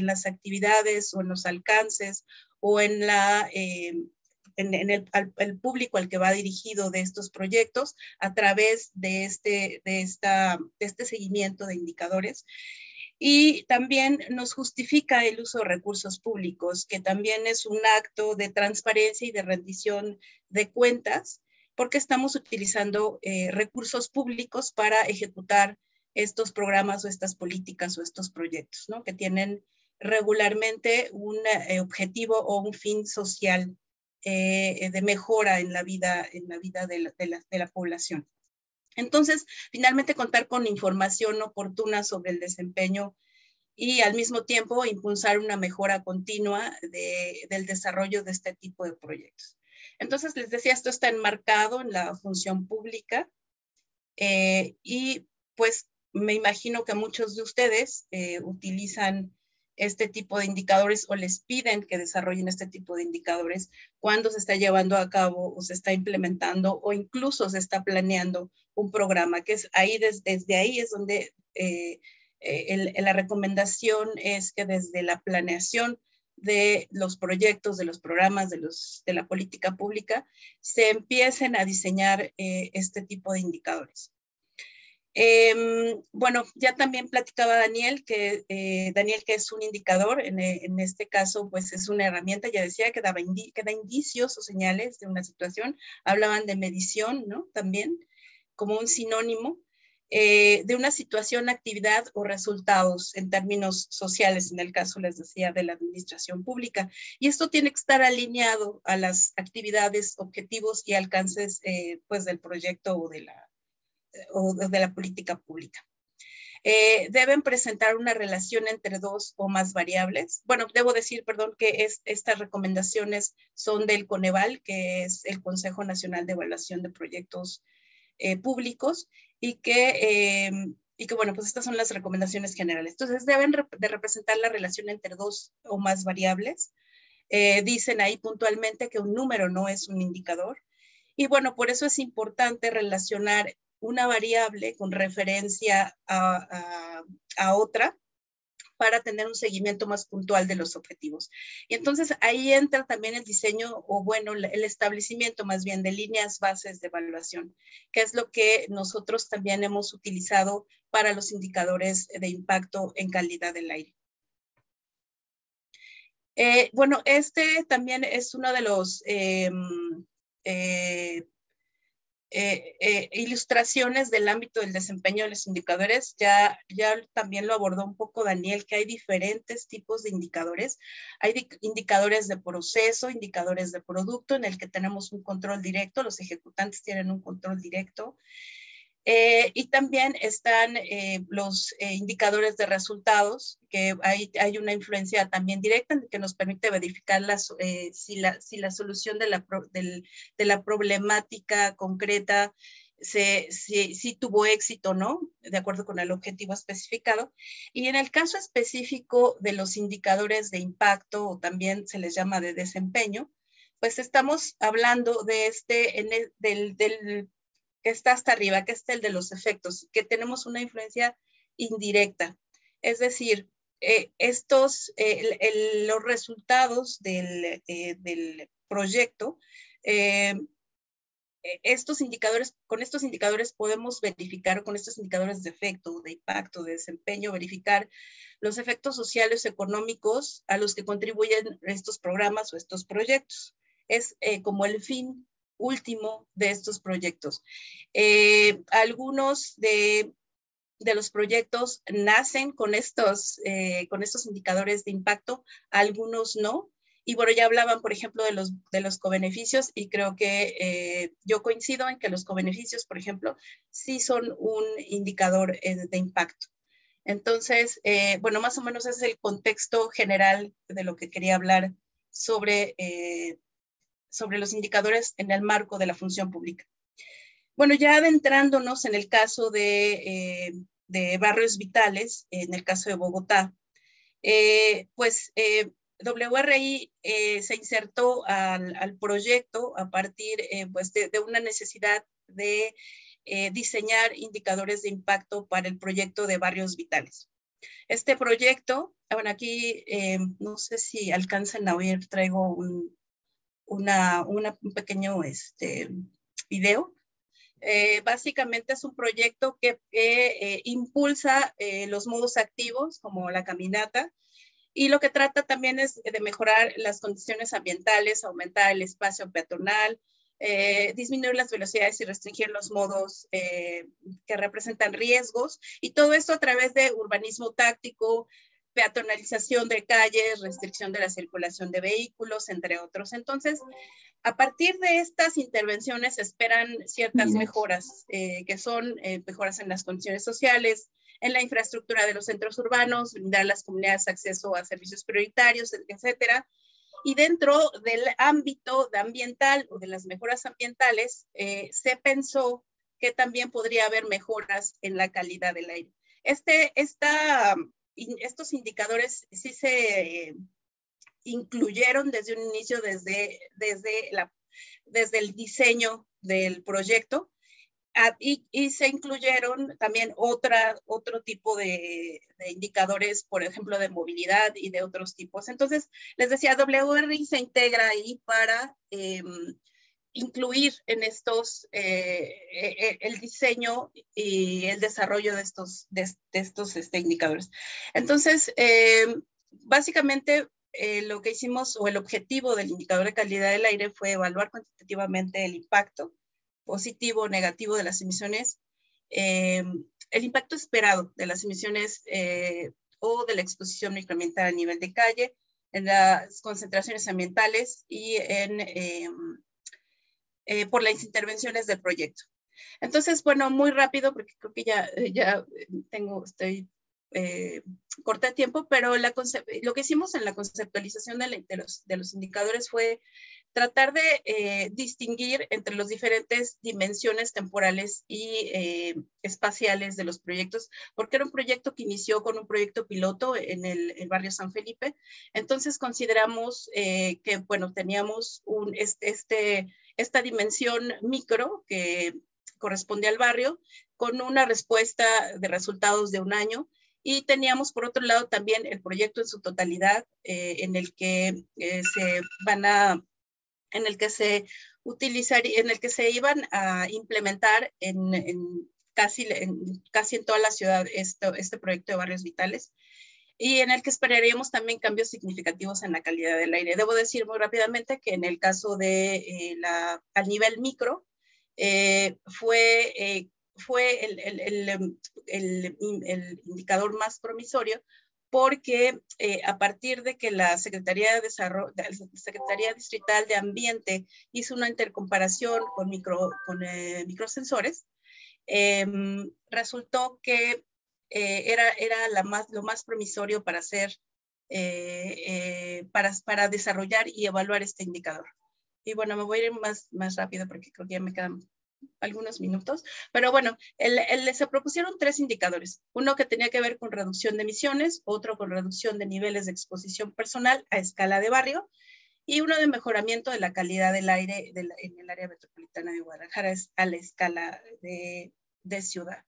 las actividades o en los alcances o en el público al que va dirigido de estos proyectos a través de este seguimiento de indicadores. Y también nos justifica el uso de recursos públicos, que también es un acto de transparencia y de rendición de cuentas, porque estamos utilizando recursos públicos para ejecutar estos programas o estas políticas o estos proyectos, ¿no? Que tienen regularmente un objetivo o un fin social de mejora en la vida de la población. Entonces, finalmente contar con información oportuna sobre el desempeño y al mismo tiempo impulsar una mejora continua del desarrollo de este tipo de proyectos. Entonces, les decía, esto está enmarcado en la función pública y pues me imagino que muchos de ustedes utilizan este tipo de indicadores o les piden que desarrollen este tipo de indicadores cuando se está llevando a cabo o se está implementando o incluso se está planeando un programa, que es ahí, desde ahí es donde la recomendación es que desde la planeación de los proyectos, de los programas, de la política pública, se empiecen a diseñar este tipo de indicadores. Bueno, ya también platicaba Daniel que es un indicador, en este caso pues es una herramienta, ya decía, que da indicios o señales de una situación. Hablaban de medición, ¿no? También como un sinónimo de una situación, actividad o resultados en términos sociales, en el caso, les decía, de la administración pública. Y esto tiene que estar alineado a las actividades, objetivos y alcances pues del proyecto o de la política pública. Deben presentar una relación entre dos o más variables. Bueno, debo decir, perdón, que estas recomendaciones son del Coneval, que es el Consejo Nacional de Evaluación de Proyectos Públicos, y que, bueno, pues estas son las recomendaciones generales. Entonces, deben de representar la relación entre dos o más variables. Dicen ahí puntualmente que un número no es un indicador. Y bueno, por eso es importante relacionar una variable con referencia a otra para tener un seguimiento más puntual de los objetivos. Y entonces ahí entra también el diseño, o bueno, el establecimiento más bien de líneas bases de evaluación, que es lo que nosotros también hemos utilizado para los indicadores de impacto en calidad del aire. Bueno, este también es uno de los ilustraciones del ámbito del desempeño de los indicadores. Ya también lo abordó un poco Daniel, que hay diferentes tipos de indicadores. Hay indicadores de proceso, indicadores de producto, en el que tenemos un control directo, los ejecutantes tienen un control directo. Y también están los indicadores de resultados, que hay una influencia también directa que nos permite verificar si la solución de la problemática concreta si tuvo éxito o no, de acuerdo con el objetivo especificado. Y en el caso específico de los indicadores de impacto, o también se les llama de desempeño, pues estamos hablando de del que está hasta arriba, que es el de los efectos, que tenemos una influencia indirecta. Es decir, los resultados del proyecto, con estos indicadores podemos verificar, con estos indicadores de efecto, de impacto, de desempeño, verificar los efectos sociales, económicos a los que contribuyen estos programas o estos proyectos. Es como el fin último de estos proyectos. Algunos de los proyectos nacen con estos indicadores de impacto, algunos no. Y bueno, ya hablaban, por ejemplo, de los cobeneficios, y creo que yo coincido en que los cobeneficios, por ejemplo, sí son un indicador de impacto. Entonces, bueno, más o menos ese es el contexto general de lo que quería hablar sobre los indicadores en el marco de la función pública. Bueno, ya adentrándonos en el caso de barrios vitales, en el caso de Bogotá, pues WRI se insertó al proyecto a partir pues de una necesidad de diseñar indicadores de impacto para el proyecto de barrios vitales. Este proyecto, bueno, aquí no sé si alcanzan a oír, traigo un pequeño video. Básicamente es un proyecto que impulsa los modos activos, como la caminata, y lo que trata también es de mejorar las condiciones ambientales, aumentar el espacio peatonal, disminuir las velocidades y restringir los modos que representan riesgos, y todo esto a través de urbanismo táctico, peatonalización de calles, restricción de la circulación de vehículos, entre otros. Entonces, a partir de estas intervenciones se esperan ciertas mejoras, que son mejoras en las condiciones sociales, en la infraestructura de los centros urbanos, brindar a las comunidades acceso a servicios prioritarios, etcétera. Y dentro del ámbito ambiental o de las mejoras ambientales, se pensó que también podría haber mejoras en la calidad del aire. Estos indicadores sí se incluyeron desde un inicio, desde el diseño del proyecto, y se incluyeron también otro tipo de indicadores, por ejemplo, de movilidad y de otros tipos. Entonces, les decía, WRI se integra ahí para incluir en estos el diseño y el desarrollo de estos indicadores. Entonces, básicamente, lo que hicimos, o el objetivo del indicador de calidad del aire, fue evaluar cuantitativamente el impacto positivo o negativo de las emisiones, el impacto esperado de las emisiones o de la exposición microambiental a nivel de calle, en las concentraciones ambientales y por las intervenciones del proyecto. Entonces, bueno, muy rápido, porque creo que estoy corta de tiempo, pero lo que hicimos en la conceptualización de los indicadores fue tratar de distinguir entre las diferentes dimensiones temporales y espaciales de los proyectos, porque era un proyecto que inició con un proyecto piloto en el barrio San Felipe. Entonces consideramos que, bueno, teníamos esta dimensión micro que corresponde al barrio, con una respuesta de resultados de un año. Y teníamos, por otro lado, también el proyecto en su totalidad, en el que se iban a implementar casi en toda la ciudad este proyecto de barrios vitales. y en el que esperaríamos también cambios significativos en la calidad del aire. Debo decir muy rápidamente que en el caso de al nivel micro, fue el indicador más promisorio, porque a partir de que la Secretaría Distrital de Ambiente hizo una intercomparación con microsensores, resultó que era lo más promisorio para hacer, para desarrollar y evaluar este indicador. Y bueno, me voy a ir más rápido porque creo que ya me quedan algunos minutos, pero bueno, se propusieron 3 indicadores, uno que tenía que ver con reducción de emisiones, otro con reducción de niveles de exposición personal a escala de barrio, y uno de mejoramiento de la calidad del aire en el área metropolitana de Guadalajara a la escala de ciudad.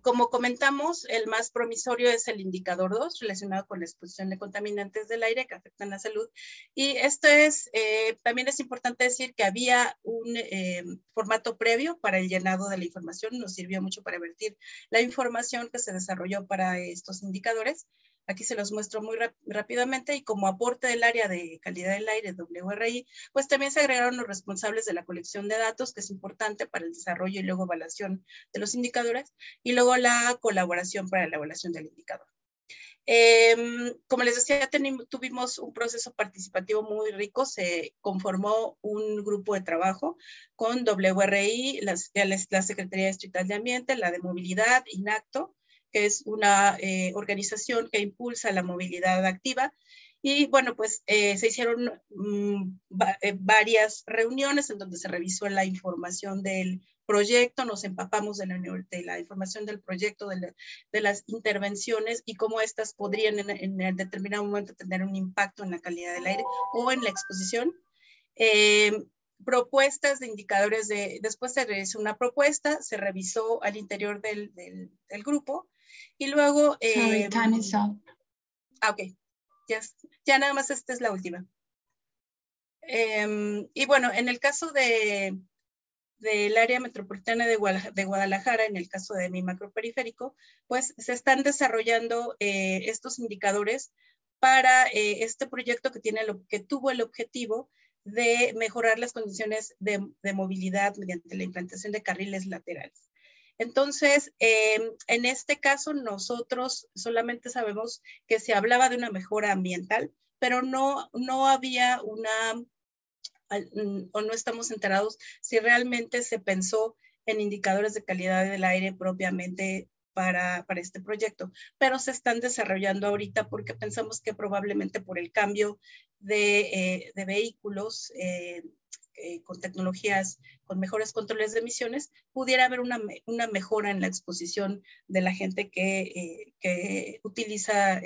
Como comentamos, el más promisorio es el indicador 2, relacionado con la exposición de contaminantes del aire que afectan la salud. Y esto también es importante decir que había un formato previo para el llenado de la información. Nos sirvió mucho para vertir la información que se desarrolló para estos indicadores. Aquí se los muestro muy rápidamente, y como aporte del área de calidad del aire, WRI, pues también se agregaron los responsables de la colección de datos, que es importante para el desarrollo y luego evaluación de los indicadores, y luego la colaboración para la evaluación del indicador. Como les decía, tuvimos un proceso participativo muy rico. Se conformó un grupo de trabajo con WRI, la Secretaría Distrital de Ambiente, la de Movilidad, INACTO, que es una organización que impulsa la movilidad activa. Y bueno, pues se hicieron varias reuniones en donde se revisó la información del proyecto, nos empapamos de la información del proyecto, de las intervenciones y cómo estas podrían en determinado momento tener un impacto en la calidad del aire o en la exposición. Propuestas de indicadores después se realizó una propuesta, se revisó al interior del grupo, y luego... Sorry, time is up. Ok, ya nada más esta es la última. Y bueno, en el caso del área metropolitana de Guadalajara, en el caso de mi macroperiférico, pues se están desarrollando estos indicadores para este proyecto que tuvo el objetivo de mejorar las condiciones de movilidad mediante la implantación de carriles laterales. Entonces, en este caso, nosotros solamente sabemos que se hablaba de una mejora ambiental, pero no había o no estamos enterados si realmente se pensó en indicadores de calidad del aire propiamente para este proyecto, pero se están desarrollando ahorita porque pensamos que probablemente por el cambio de vehículos con tecnologías, con mejores controles de emisiones, pudiera haber una mejora en la exposición de la gente que utiliza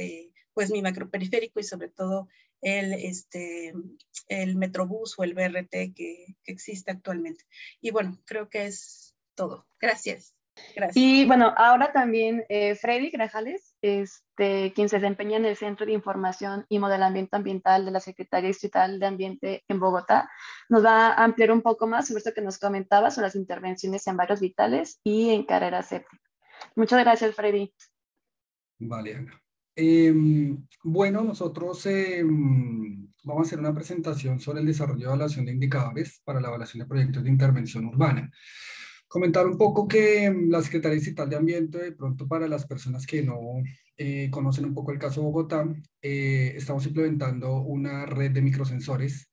pues mi macroperiférico, y sobre todo el Metrobús o el BRT que existe actualmente. Y bueno, creo que es todo. Gracias. Gracias. Y bueno, ahora también Freddy Grajales, quien se desempeña en el Centro de Información y Modelamiento Ambiental de la Secretaría Distrital de Ambiente en Bogotá, nos va a ampliar un poco más sobre esto que nos comentaba, sobre las intervenciones en barrios vitales y en carreras sépticas. Muchas gracias, Freddy. Vale, Ana. Bueno, nosotros vamos a hacer una presentación sobre el desarrollo y evaluación de indicadores para la evaluación de proyectos de intervención urbana. Comentar un poco que la Secretaría Distrital de Ambiente, de pronto para las personas que no conocen un poco el caso de Bogotá, estamos implementando una red de microsensores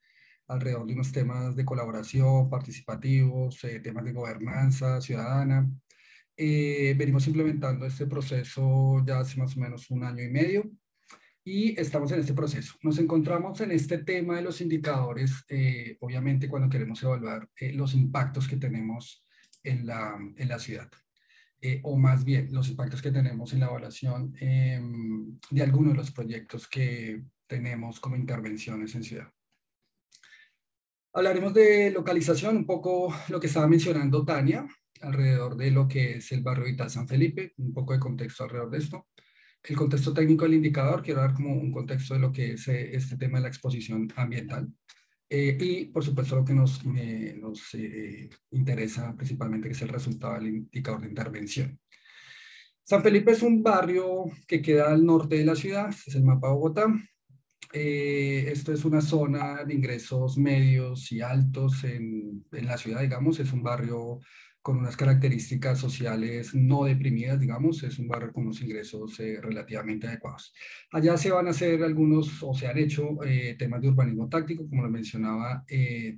alrededor de unos temas de colaboración, participativos, temas de gobernanza ciudadana. Venimos implementando este proceso ya hace más o menos 1 año y medio. Y estamos en este proceso. Nos encontramos en este tema de los indicadores, obviamente cuando queremos evaluar los impactos que tenemos en la ciudad, o más bien los impactos que tenemos en la evaluación de algunos de los proyectos que tenemos como intervenciones en ciudad. Hablaremos de localización, un poco lo que estaba mencionando Tania, alrededor de lo que es el barrio Vital San Felipe, un poco de contexto alrededor de esto. El contexto técnico del indicador, quiero dar como un contexto de lo que es este tema de la exposición ambiental. Y por supuesto lo que nos interesa principalmente, que es el resultado del indicador de intervención. San Felipe es un barrio que queda al norte de la ciudad, este es el mapa de Bogotá. Esto es una zona de ingresos medios y altos en la ciudad, digamos, es un barrio con unas características sociales no deprimidas, digamos, es un barrio con unos ingresos relativamente adecuados. Allá se van a hacer algunos, o se han hecho temas de urbanismo táctico, como lo mencionaba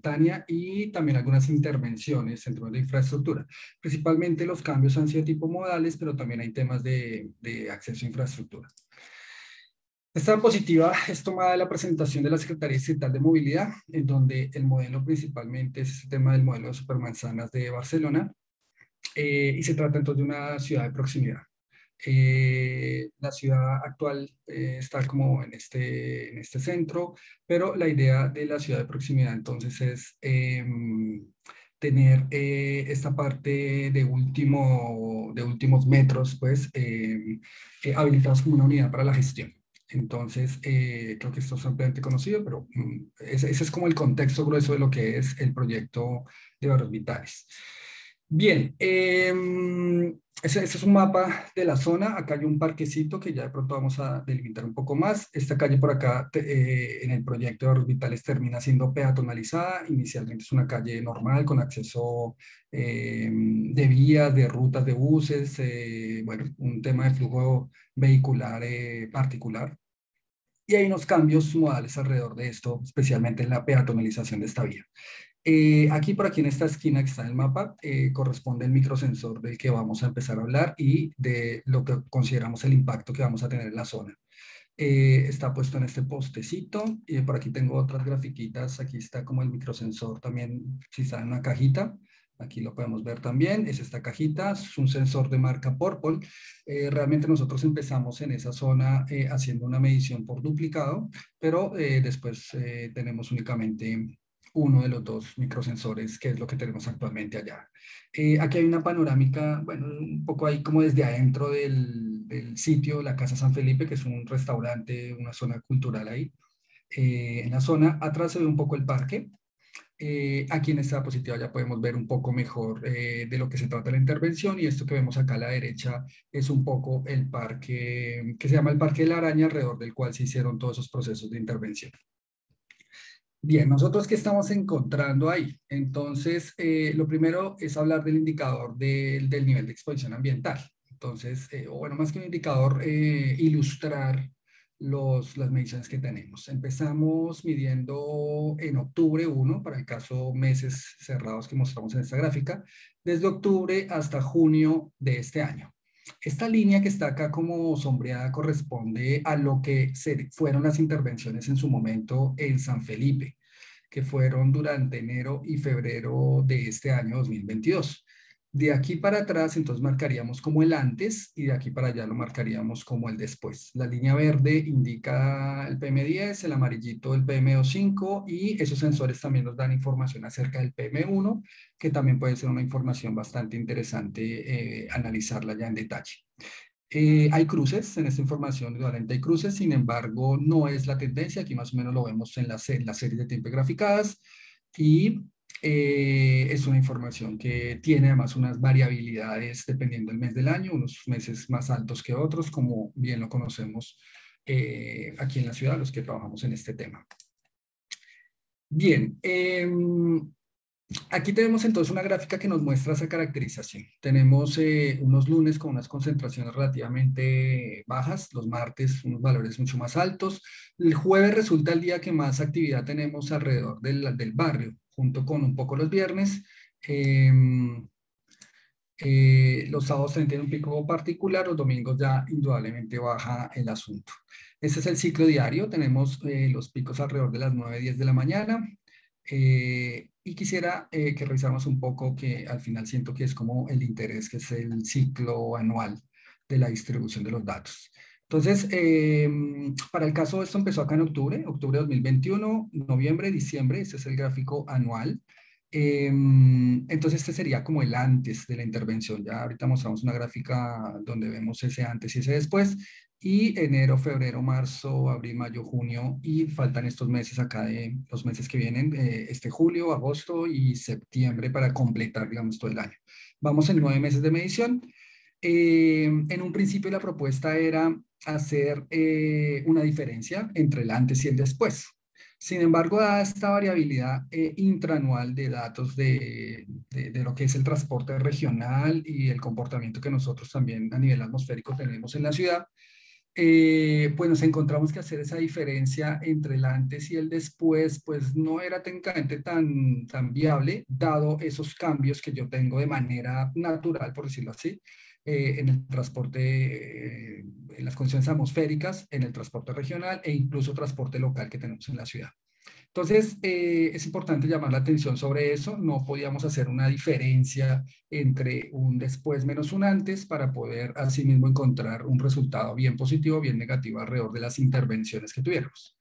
Tania, y también algunas intervenciones en temas de infraestructura. Principalmente los cambios han sido tipo modales, pero también hay temas de acceso a infraestructura. Esta diapositiva es tomada de la presentación de la Secretaría Distrital de Movilidad, en donde el modelo principalmente es este tema del modelo de supermanzanas de Barcelona, y se trata entonces de una ciudad de proximidad. La ciudad actual está como en este centro, pero la idea de la ciudad de proximidad entonces es tener esta parte de últimos metros, pues, habilitados como una unidad para la gestión. Entonces, creo que esto es ampliamente conocido, pero ese es como el contexto grueso de lo que es el proyecto de Barrios Vitales. Bien, ese es un mapa de la zona. Acá hay un parquecito que ya de pronto vamos a delimitar un poco más. Esta calle por acá en el proyecto de Barrios Vitales termina siendo peatonalizada. Inicialmente es una calle normal con acceso de vías, de rutas de buses, bueno, un tema de flujo vehicular particular. Y hay unos cambios modales alrededor de esto, especialmente en la peatonalización de esta vía. Por aquí en esta esquina que está en el mapa, corresponde el microsensor del que vamos a empezar a hablar y de lo que consideramos el impacto que vamos a tener en la zona. Está puesto en este postecito y por aquí tengo otras grafiquitas. Aquí está como el microsensor también, si está en una cajita. Aquí lo podemos ver también, es esta cajita, es un sensor de marca Purple. Realmente nosotros empezamos en esa zona haciendo una medición por duplicado, pero después tenemos únicamente uno de los dos microsensores, que es lo que tenemos actualmente allá. Aquí hay una panorámica, bueno, un poco ahí como desde adentro del sitio, la Casa San Felipe, que es un restaurante, una zona cultural ahí. En la zona atrás se ve un poco el parque. Aquí en esta diapositiva ya podemos ver un poco mejor de lo que se trata la intervención, y esto que vemos acá a la derecha es un poco el parque que se llama el Parque de la Araña, alrededor del cual se hicieron todos esos procesos de intervención. Bien, nosotros qué estamos encontrando ahí. Entonces, lo primero es hablar del indicador del nivel de exposición ambiental. Entonces, o bueno, más que un indicador, ilustrar las mediciones que tenemos. Empezamos midiendo en octubre 1, para el caso meses cerrados que mostramos en esta gráfica, desde octubre hasta junio de este año. Esta línea que está acá como sombreada corresponde a lo que fueron las intervenciones en su momento en San Felipe, que fueron durante enero y febrero de este año 2022. De aquí para atrás, entonces marcaríamos como el antes, y de aquí para allá lo marcaríamos como el después. La línea verde indica el PM10, el amarillito el PM2.5, y esos sensores también nos dan información acerca del PM1, que también puede ser una información bastante interesante analizarla ya en detalle. Hay cruces en esta información, igualmente hay cruces, sin embargo, no es la tendencia. Aquí más o menos lo vemos en la serie de tiempo graficadas, y es una información que tiene además unas variabilidades dependiendo del mes del año, unos meses más altos que otros, como bien lo conocemos aquí en la ciudad, los que trabajamos en este tema. Bien, aquí tenemos entonces una gráfica que nos muestra esa caracterización. Tenemos unos lunes con unas concentraciones relativamente bajas, los martes unos valores mucho más altos. El jueves resulta el día que más actividad tenemos alrededor del barrio, junto con un poco los viernes. Los sábados también tienen un pico particular, los domingos ya indudablemente baja el asunto. Este es el ciclo diario, tenemos los picos alrededor de las 9, 10 de la mañana. Y quisiera que revisáramos un poco, que al final siento que es como el interés, que es el ciclo anual de la distribución de los datos. Entonces, para el caso, esto empezó acá en octubre 2021, noviembre, diciembre, este es el gráfico anual. Entonces, este sería como el antes de la intervención. Ya ahorita mostramos una gráfica donde vemos ese antes y ese después. Y enero, febrero, marzo, abril, mayo, junio, y faltan estos meses acá de los meses que vienen, julio, agosto y septiembre, para completar, digamos, todo el año. Vamos en 9 meses de medición. En un principio la propuesta era hacer una diferencia entre el antes y el después. Sin embargo, dada esta variabilidad intraanual de datos de lo que es el transporte regional y el comportamiento que nosotros también a nivel atmosférico tenemos en la ciudad, pues nos encontramos que hacer esa diferencia entre el antes y el después, pues no era técnicamente tan viable, dado esos cambios que yo tengo de manera natural, por decirlo así, en el transporte, en las condiciones atmosféricas, en el transporte regional e incluso transporte local que tenemos en la ciudad. Entonces, es importante llamar la atención sobre eso. No podíamos hacer una diferencia entre un después menos un antes para poder asimismo encontrar un resultado bien positivo, bien negativo alrededor de las intervenciones que tuviéramos.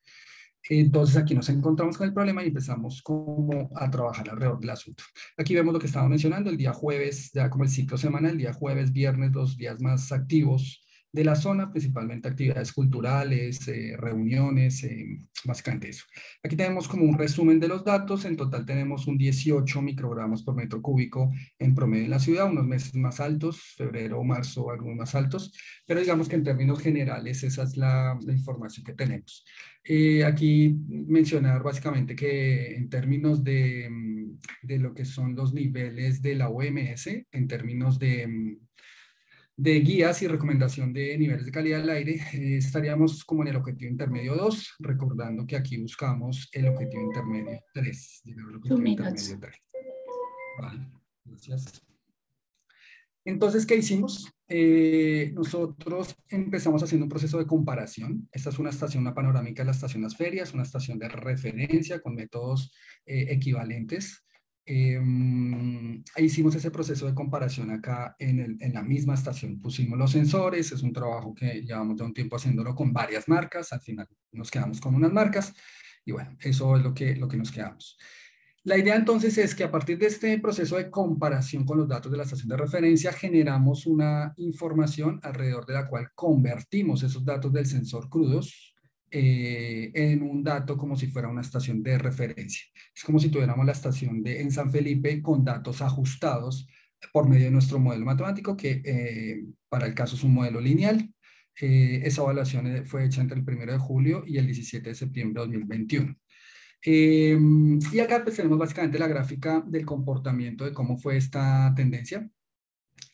Entonces aquí nos encontramos con el problema y empezamos como a trabajar alrededor del asunto. Aquí vemos lo que estaba mencionando, el día jueves, ya como el ciclo semanal, el día jueves, viernes, los días más activos de la zona, principalmente actividades culturales, reuniones, básicamente eso. Aquí tenemos como un resumen de los datos, en total tenemos un 18 microgramos por metro cúbico en promedio en la ciudad, unos meses más altos, febrero o marzo, algunos más altos, pero digamos que en términos generales esa es la información que tenemos. Aquí mencionar básicamente que en términos de lo que son los niveles de la OMS, en términos de guías y recomendación de niveles de calidad del aire, estaríamos como en el objetivo intermedio 2, recordando que aquí buscamos el objetivo intermedio 3. El objetivo intermedio 3. Vale, gracias. Entonces, ¿qué hicimos? Nosotros empezamos haciendo un proceso de comparación. Esta es una estación, una panorámica de la estación Las Ferias, una estación de referencia con métodos equivalentes. Hicimos ese proceso de comparación acá en la misma estación. Pusimos los sensores, es un trabajo que llevamos ya un tiempo haciéndolo con varias marcas. Al final nos quedamos con unas marcas y bueno, eso es lo que nos quedamos. La idea entonces es que a partir de este proceso de comparación con los datos de la estación de referencia generamos una información alrededor de la cual convertimos esos datos del sensor crudos en un dato como si fuera una estación de referencia. Es como si tuviéramos la estación en San Felipe con datos ajustados por medio de nuestro modelo matemático que para el caso es un modelo lineal. Esa evaluación fue hecha entre el 1 de julio y el 17 de septiembre de 2021. Y acá pues tenemos básicamente la gráfica del comportamiento de cómo fue esta tendencia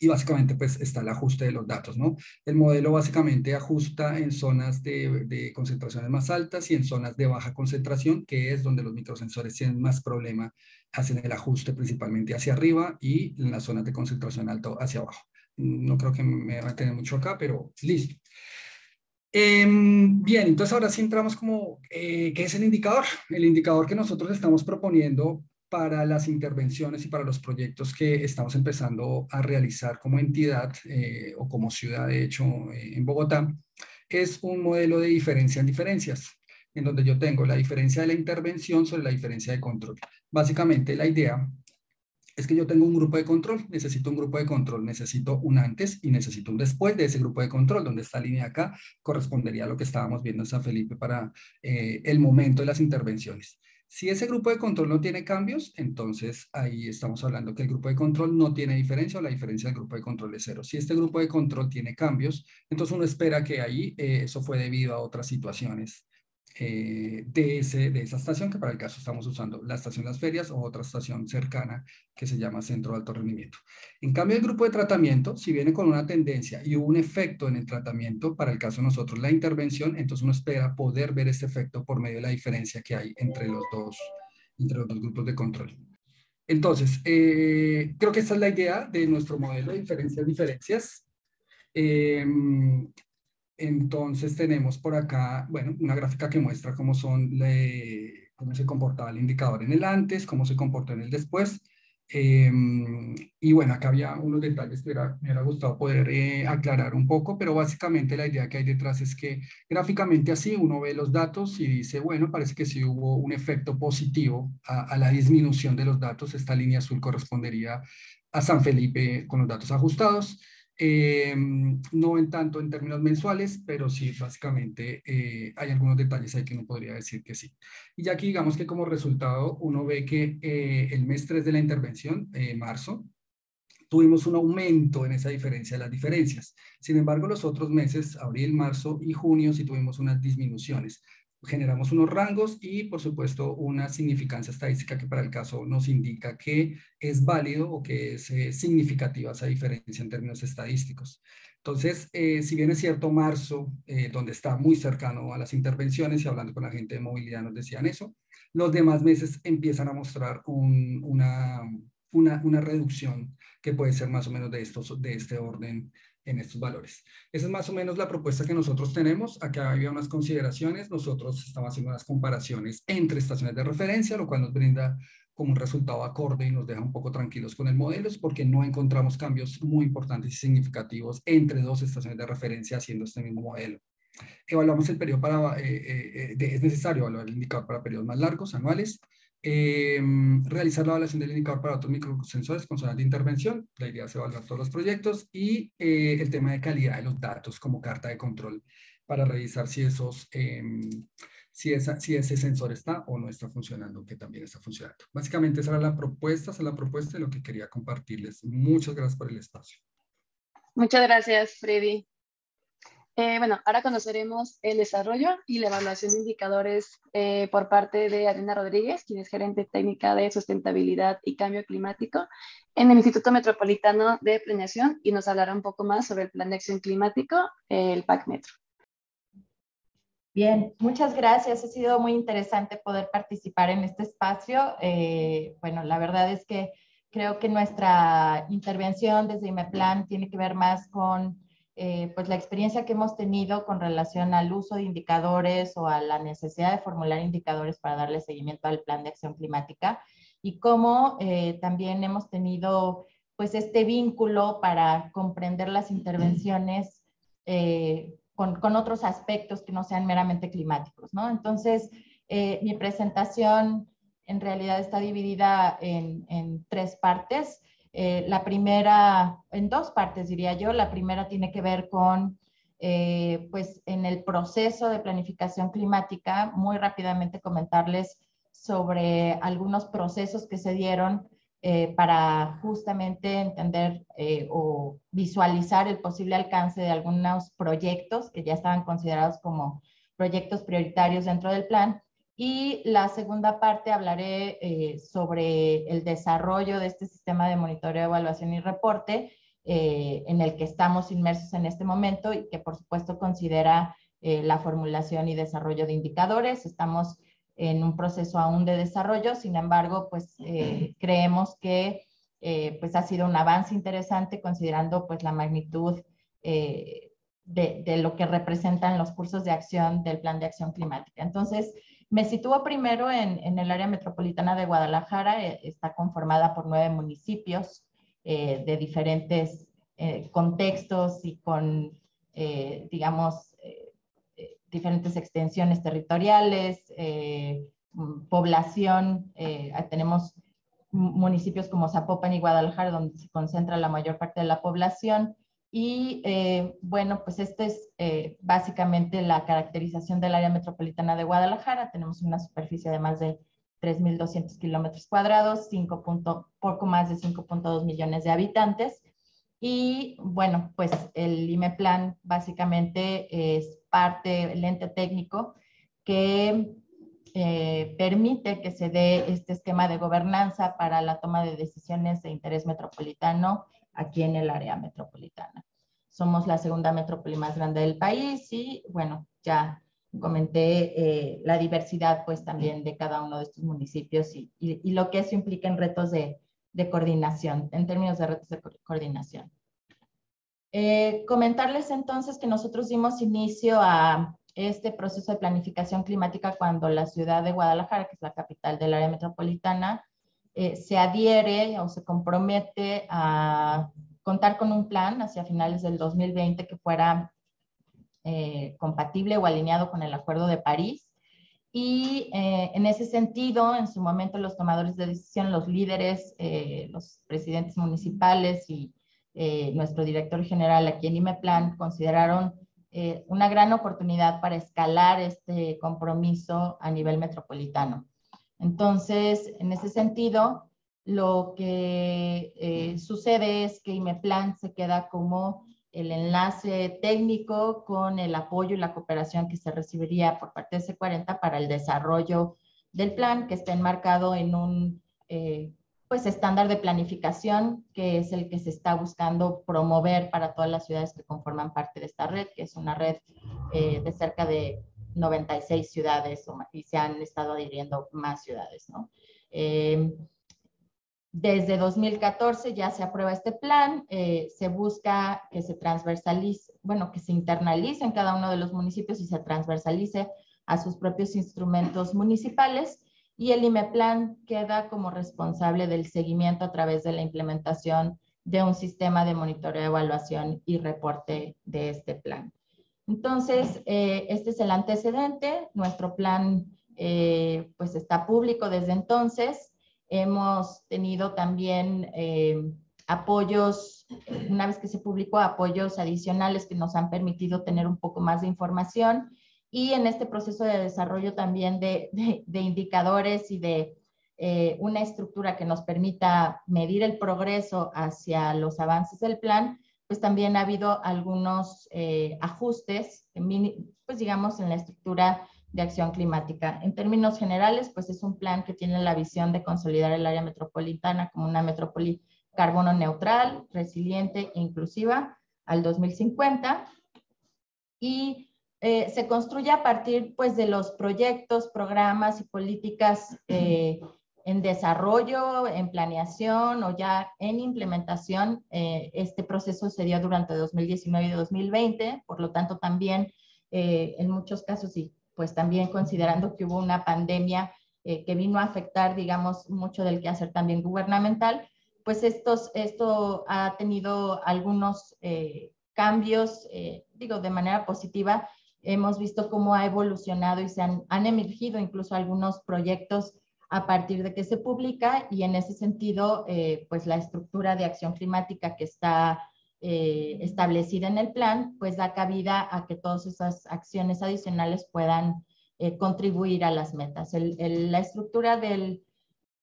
y básicamente pues está el ajuste de los datos, ¿no? El modelo básicamente ajusta en zonas de concentraciones más altas y en zonas de baja concentración, que es donde los microsensores tienen más problema, hacen el ajuste principalmente hacia arriba y en las zonas de concentración alto hacia abajo. No creo que me va a tener mucho acá, pero listo. Bien, entonces ahora sí entramos como, ¿qué es el indicador? El indicador que nosotros estamos proponiendo para las intervenciones y para los proyectos que estamos empezando a realizar como entidad o como ciudad, de hecho, en Bogotá, es un modelo de diferencia en diferencias, en donde yo tengo la diferencia de la intervención sobre la diferencia de control. Básicamente la idea es que yo tengo un grupo de control, necesito un grupo de control, necesito un antes y necesito un después de ese grupo de control, donde esta línea acá correspondería a lo que estábamos viendo en San Felipe para el momento de las intervenciones. Si ese grupo de control no tiene cambios, entonces ahí estamos hablando que el grupo de control no tiene diferencia o la diferencia del grupo de control es cero. Si este grupo de control tiene cambios, entonces uno espera que ahí eso fue debido a otras situaciones de esa estación, que para el caso estamos usando la estación Las Ferias o otra estación cercana que se llama Centro de Alto Rendimiento. En cambio, el grupo de tratamiento, si viene con una tendencia y hubo un efecto en el tratamiento, para el caso de nosotros la intervención, entonces uno espera poder ver este efecto por medio de la diferencia que hay entre los dos grupos de control. Entonces, creo que esta es la idea de nuestro modelo de diferencias. Entonces tenemos por acá, bueno, una gráfica que muestra cómo cómo se comportaba el indicador en el antes, cómo se comportó en el después. Y bueno, acá había unos detalles que me hubiera gustado poder aclarar un poco, pero básicamente la idea que hay detrás es que gráficamente así uno ve los datos y dice, bueno, parece que sí hubo un efecto positivo a la disminución de los datos. Esta línea azul correspondería a San Felipe con los datos ajustados. No en tanto en términos mensuales, pero sí básicamente hay algunos detalles ahí que uno podría decir que sí. Y ya aquí digamos que como resultado uno ve que el mes 3 de la intervención, marzo, tuvimos un aumento en esa diferencia de las diferencias. Sin embargo, los otros meses, abril, marzo y junio, sí tuvimos unas disminuciones. Generamos unos rangos y, por supuesto, una significancia estadística que para el caso nos indica que es válido o que es significativa esa diferencia en términos estadísticos. Entonces, si bien es cierto, marzo, donde está muy cercano a las intervenciones y hablando con la gente de movilidad nos decían eso, los demás meses empiezan a mostrar una reducción que puede ser más o menos de este orden en estos valores. Esa es más o menos la propuesta que nosotros tenemos. Acá había unas consideraciones. Nosotros estamos haciendo unas comparaciones entre estaciones de referencia, lo cual nos brinda como un resultado acorde y nos deja un poco tranquilos con el modelo, es porque no encontramos cambios muy importantes y significativos entre dos estaciones de referencia haciendo este mismo modelo. Evaluamos el periodo para, es necesario evaluar el indicador para periodos más largos, anuales, realizar la evaluación del indicador para otros microsensores con zonas de intervención. La idea es evaluar todos los proyectos y el tema de calidad de los datos como carta de control para revisar si si ese sensor está o no está funcionando, que también está funcionando. Básicamente esa era la propuesta, de lo que quería compartirles. Muchas gracias por el espacio. Muchas gracias, Freddy. Bueno, ahora conoceremos el desarrollo y la evaluación de indicadores por parte de Adriana Rodríguez, quien es gerente técnica de sustentabilidad y cambio climático en el Instituto Metropolitano de Planeación, y nos hablará un poco más sobre el Plan de Acción Climático, el PAC Metro. Bien, muchas gracias. Ha sido muy interesante poder participar en este espacio. Bueno, la verdad es que creo que nuestra intervención desde IMEPLAN tiene que ver más con pues la experiencia que hemos tenido con relación al uso de indicadores o a la necesidad de formular indicadores para darle seguimiento al Plan de Acción Climática, y cómo también hemos tenido pues este vínculo para comprender las intervenciones con otros aspectos que no sean meramente climáticos, ¿no? Entonces, mi presentación en realidad está dividida en tres partes. La primera, en dos partes diría yo. La primera tiene que ver con, pues en el proceso de planificación climática, muy rápidamente comentarles sobre algunos procesos que se dieron para justamente entender o visualizar el posible alcance de algunos proyectos que ya estaban considerados como proyectos prioritarios dentro del plan. Y la segunda parte hablaré sobre el desarrollo de este sistema de monitoreo, evaluación y reporte en el que estamos inmersos en este momento y que por supuesto considera la formulación y desarrollo de indicadores. Estamos en un proceso aún de desarrollo, sin embargo, pues creemos que pues ha sido un avance interesante considerando pues la magnitud de lo que representan los cursos de acción del Plan de Acción Climática. Entonces, me sitúo primero en el área metropolitana de Guadalajara. Está conformada por 9 municipios de diferentes contextos y con, digamos, diferentes extensiones territoriales, población. Tenemos municipios como Zapopan y Guadalajara, donde se concentra la mayor parte de la población. Y bueno, pues esta es básicamente la caracterización del área metropolitana de Guadalajara. Tenemos una superficie de más de 3.200 kilómetros cuadrados, poco más de 5.2 millones de habitantes. Y bueno, pues el IMEPLAN básicamente es parte, el ente técnico que permite que se dé este esquema de gobernanza para la toma de decisiones de interés metropolitano aquí en el área metropolitana. Somos la segunda metrópoli más grande del país y bueno, ya comenté la diversidad pues también de cada uno de estos municipios y lo que eso implica en retos de coordinación, en términos de retos de coordinación. Comentarles entonces que nosotros dimos inicio a este proceso de planificación climática cuando la ciudad de Guadalajara, que es la capital del área metropolitana, se adhiere o se compromete a contar con un plan hacia finales del 2020 que fuera compatible o alineado con el Acuerdo de París. Y en ese sentido, en su momento, los tomadores de decisión, los líderes, los presidentes municipales y nuestro director general aquí en IMEPLAN consideraron una gran oportunidad para escalar este compromiso a nivel metropolitano. Entonces, en ese sentido, lo que sucede es que IMEPLAN se queda como el enlace técnico con el apoyo y la cooperación que se recibiría por parte de C40 para el desarrollo del plan, que está enmarcado en un pues estándar de planificación, que es el que se está buscando promover para todas las ciudades que conforman parte de esta red, que es una red de cerca de 96 ciudades, y se han estado adhiriendo más ciudades, ¿no? Desde 2014 ya se aprueba este plan, se busca que se transversalice, bueno, que se internalice en cada uno de los municipios y se transversalice a sus propios instrumentos municipales, y el IMEPLAN queda como responsable del seguimiento a través de la implementación de un sistema de monitoreo, evaluación y reporte de este plan. Entonces, este es el antecedente. Nuestro plan pues está público desde entonces. Hemos tenido también apoyos, una vez que se publicó, apoyos adicionales que nos han permitido tener un poco más de información, y en este proceso de desarrollo también de indicadores y de una estructura que nos permita medir el progreso hacia los avances del plan, pues también ha habido algunos ajustes, pues digamos, en la estructura de acción climática. En términos generales, pues es un plan que tiene la visión de consolidar el área metropolitana como una metrópoli carbono neutral, resiliente e inclusiva al 2050, y se construye a partir pues de los proyectos, programas y políticas en desarrollo, en planeación o ya en implementación. Este proceso se dio durante 2019 y 2020, por lo tanto también en muchos casos, y pues también considerando que hubo una pandemia que vino a afectar, digamos, mucho del quehacer también gubernamental, pues esto ha tenido algunos cambios, digo, de manera positiva. Hemos visto cómo ha evolucionado y se han emergido incluso algunos proyectos a partir de que se publica, y en ese sentido, pues la estructura de acción climática que está establecida en el plan, pues da cabida a que todas esas acciones adicionales puedan contribuir a las metas. La estructura del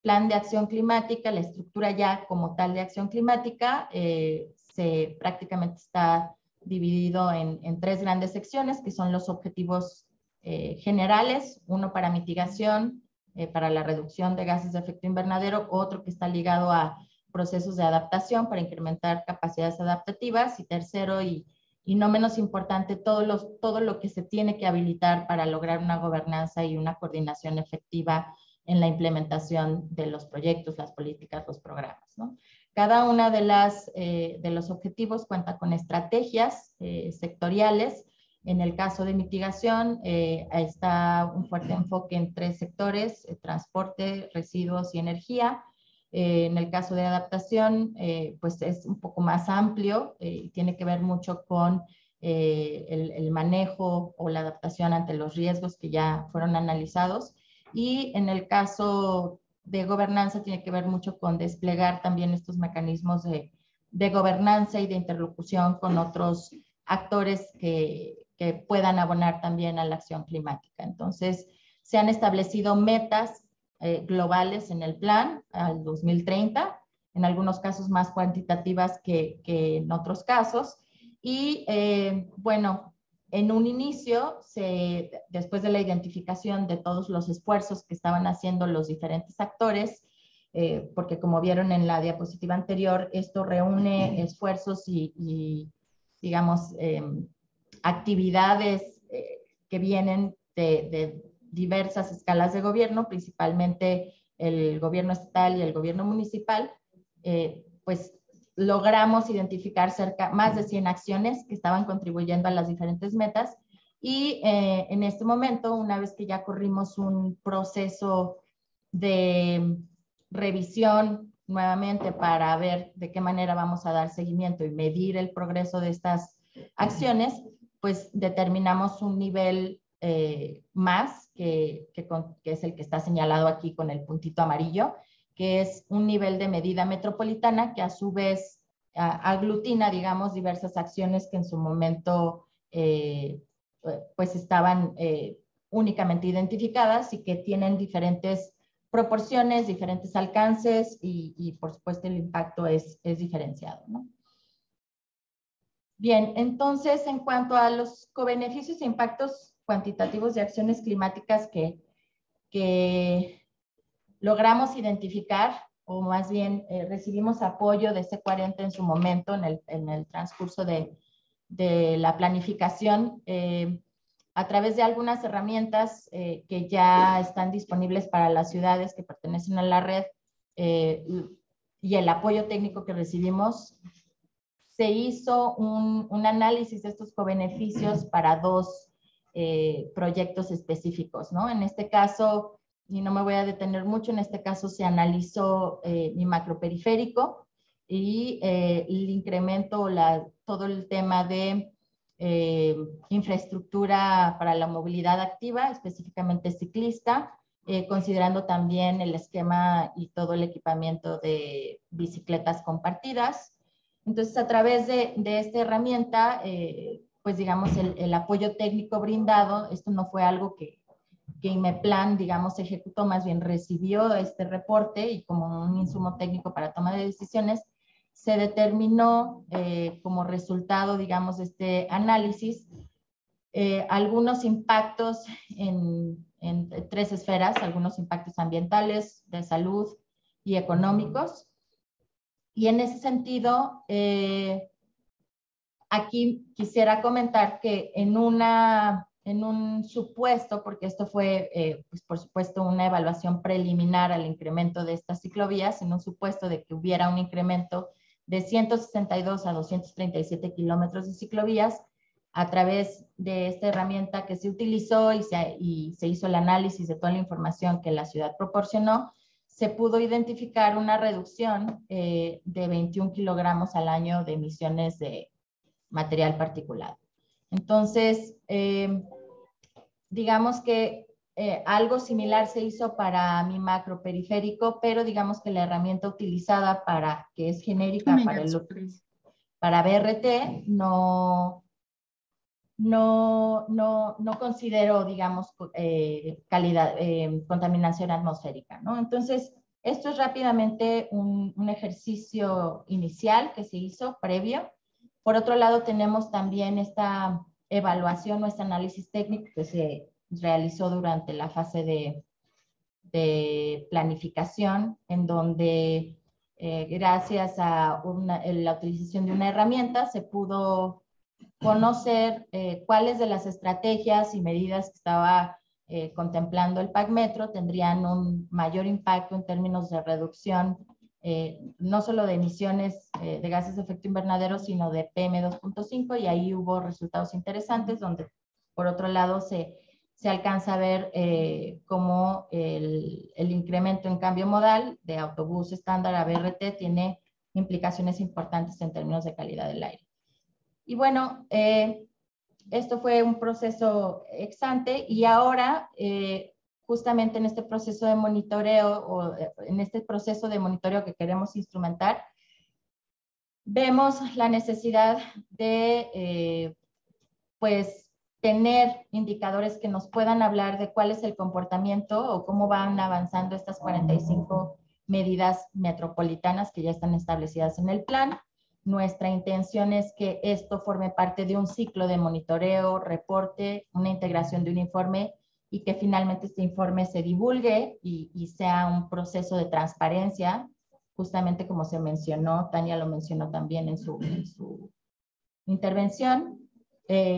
plan de acción climática, la estructura ya como tal de acción climática, se prácticamente está dividido en tres grandes secciones, que son los objetivos generales, uno para mitigación, para la reducción de gases de efecto invernadero, otro que está ligado a procesos de adaptación para incrementar capacidades adaptativas, y tercero, y no menos importante, todo lo que se tiene que habilitar para lograr una gobernanza y una coordinación efectiva en la implementación de los proyectos, las políticas, los programas, ¿no? Cada una de los objetivos cuenta con estrategias sectoriales. En el caso de mitigación, está un fuerte enfoque en tres sectores: transporte, residuos y energía. En el caso de adaptación, pues es un poco más amplio y tiene que ver mucho con el manejo o la adaptación ante los riesgos que ya fueron analizados. Y en el caso de gobernanza tiene que ver mucho con desplegar también estos mecanismos de gobernanza y de interlocución con otros actores que puedan abonar también a la acción climática. Entonces, se han establecido metas globales en el plan al 2030, en algunos casos más cuantitativas que en otros casos. Y bueno, en un inicio, después de la identificación de todos los esfuerzos que estaban haciendo los diferentes actores, porque como vieron en la diapositiva anterior, esto reúne esfuerzos y digamos, actividades que vienen de diversas escalas de gobierno, principalmente el gobierno estatal y el gobierno municipal. Pues logramos identificar más de 100 acciones que estaban contribuyendo a las diferentes metas, y en este momento, una vez que ya corrimos un proceso de revisión nuevamente para ver de qué manera vamos a dar seguimiento y medir el progreso de estas acciones, pues determinamos un nivel más, que es el que está señalado aquí con el puntito amarillo, que es un nivel de medida metropolitana que a su vez aglutina, digamos, diversas acciones que en su momento pues estaban únicamente identificadas y que tienen diferentes proporciones, diferentes alcances y por supuesto el impacto es diferenciado, ¿no? Bien, entonces en cuanto a los cobeneficios e impactos cuantitativos de acciones climáticas que logramos identificar, o más bien recibimos apoyo de C40 en su momento en el transcurso de la planificación, a través de algunas herramientas que ya están disponibles para las ciudades que pertenecen a la red y el apoyo técnico que recibimos, se hizo un análisis de estos cobeneficios para dos proyectos específicos, ¿no? En este caso, y no me voy a detener mucho, en este caso se analizó mi macroperiférico y el incremento, todo el tema de infraestructura para la movilidad activa, específicamente ciclista, considerando también el esquema y todo el equipamiento de bicicletas compartidas. Entonces, a través de esta herramienta, pues digamos, el apoyo técnico brindado, esto no fue algo que IMEPLAN, digamos, ejecutó, más bien recibió este reporte y como un insumo técnico para toma de decisiones, se determinó como resultado, digamos, de este análisis, algunos impactos en tres esferas, algunos impactos ambientales, de salud y económicos. Y en ese sentido, aquí quisiera comentar que en un supuesto, porque esto fue, pues por supuesto, una evaluación preliminar al incremento de estas ciclovías, en un supuesto de que hubiera un incremento de 162 a 237 kilómetros de ciclovías, a través de esta herramienta que se utilizó y se hizo el análisis de toda la información que la ciudad proporcionó, se pudo identificar una reducción de 21 kilogramos al año de emisiones de material particulado. Entonces, digamos que algo similar se hizo para mi macroperiférico, pero digamos que la herramienta utilizada que es genérica para BRT, no considero, digamos, contaminación atmosférica, ¿no? Entonces, esto es rápidamente un ejercicio inicial que se hizo previo. Por otro lado, tenemos también esta evaluación o este análisis técnico que se realizó durante la fase de planificación, en donde gracias a la utilización de una herramienta se pudo conocer cuáles de las estrategias y medidas que estaba contemplando el PACmetro tendrían un mayor impacto en términos de reducción, no solo de emisiones de gases de efecto invernadero, sino de PM2.5, y ahí hubo resultados interesantes donde, por otro lado, se alcanza a ver cómo el incremento en cambio modal de autobús estándar a BRT tiene implicaciones importantes en términos de calidad del aire. Y bueno, esto fue un proceso ex ante, y ahora justamente en este proceso de monitoreo o en este proceso de monitoreo que queremos instrumentar, vemos la necesidad de pues tener indicadores que nos puedan hablar de cuál es el comportamiento o cómo van avanzando estas 45 medidas metropolitanas que ya están establecidas en el plan. Nuestra intención es que esto forme parte de un ciclo de monitoreo, reporte, una integración de un informe, y que finalmente este informe se divulgue y sea un proceso de transparencia, justamente como se mencionó, Tania lo mencionó también en su intervención.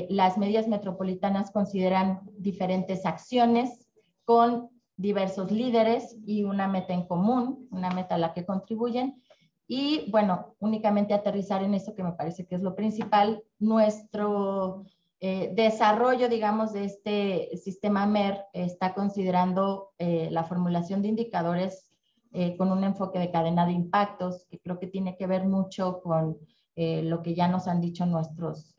Las medidas metropolitanas consideran diferentes acciones con diversos líderes y una meta en común, una meta a la que contribuyen. Y bueno, únicamente aterrizar en eso que me parece que es lo principal, nuestro desarrollo, digamos, de este sistema MER está considerando la formulación de indicadores con un enfoque de cadena de impactos, que creo que tiene que ver mucho con lo que ya nos han dicho nuestros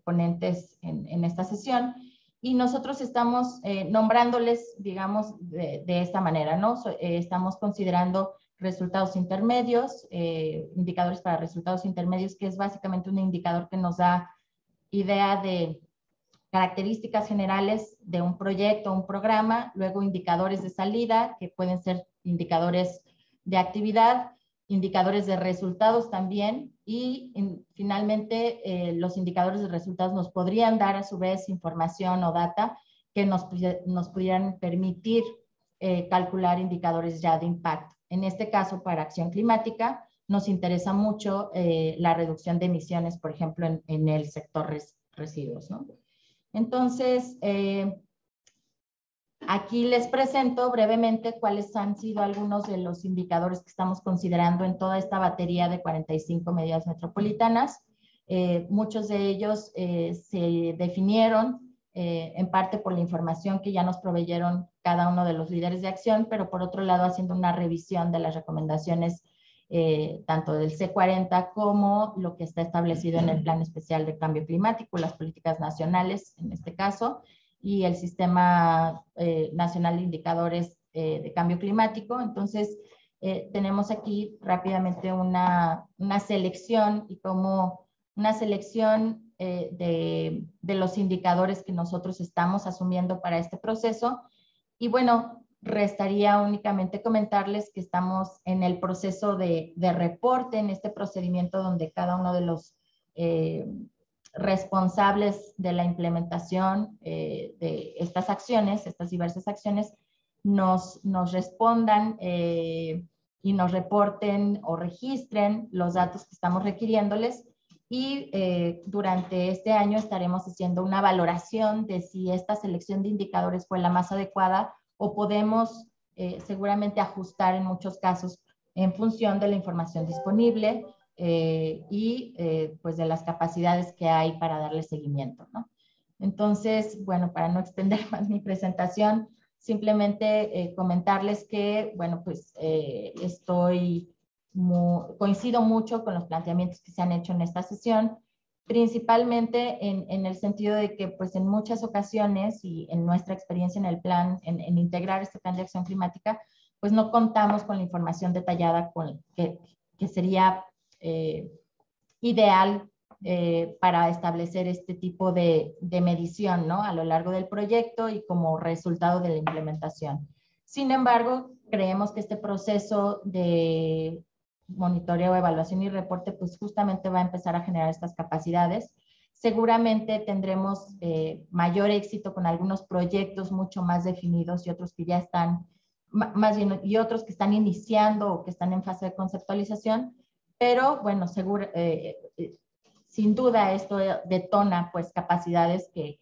ponentes en esta sesión. Y nosotros estamos nombrándoles, digamos, de esta manera, ¿no? Estamos considerando resultados intermedios, indicadores para resultados intermedios, que es básicamente un indicador que nos da idea de características generales de un proyecto, un programa, luego indicadores de salida, que pueden ser indicadores de actividad, indicadores de resultados también, y finalmente los indicadores de resultados nos podrían dar a su vez información o data que nos pudieran permitir calcular indicadores ya de impacto. En este caso, para acción climática, nos interesa mucho la reducción de emisiones, por ejemplo, en el sector residuos, ¿no? Entonces, aquí les presento brevemente cuáles han sido algunos de los indicadores que estamos considerando en toda esta batería de 45 medidas metropolitanas. Muchos de ellos se definieron en parte por la información que ya nos proveyeron cada uno de los líderes de acción, pero por otro lado haciendo una revisión de las recomendaciones tanto del C40 como lo que está establecido en el Plan Especial de Cambio Climático, las políticas nacionales en este caso, y el Sistema Nacional de Indicadores de Cambio Climático. Entonces, tenemos aquí rápidamente una selección y como una selección de los indicadores que nosotros estamos asumiendo para este proceso. Y bueno, restaría únicamente comentarles que estamos en el proceso de reporte en este procedimiento donde cada uno de los responsables de la implementación de estas acciones, estas diversas acciones, nos respondan y nos reporten o registren los datos que estamos requiriéndoles. Y durante este año estaremos haciendo una valoración de si esta selección de indicadores fue la más adecuada o podemos seguramente ajustar en muchos casos en función de la información disponible y pues de las capacidades que hay para darle seguimiento, ¿no? Entonces, bueno, para no extender más mi presentación, simplemente comentarles que, bueno, pues coincido mucho con los planteamientos que se han hecho en esta sesión, principalmente en el sentido de que pues en muchas ocasiones y en nuestra experiencia en el plan, en integrar este plan de acción climática, pues no contamos con la información detallada que sería ideal para establecer este tipo de medición, ¿no? A lo largo del proyecto y como resultado de la implementación. Sin embargo, creemos que este proceso de monitoreo, evaluación y reporte, pues justamente va a empezar a generar estas capacidades. Seguramente tendremos mayor éxito con algunos proyectos mucho más definidos y otros que ya están, más bien, y otros que están iniciando o que están en fase de conceptualización, pero bueno, sin duda esto detona pues capacidades que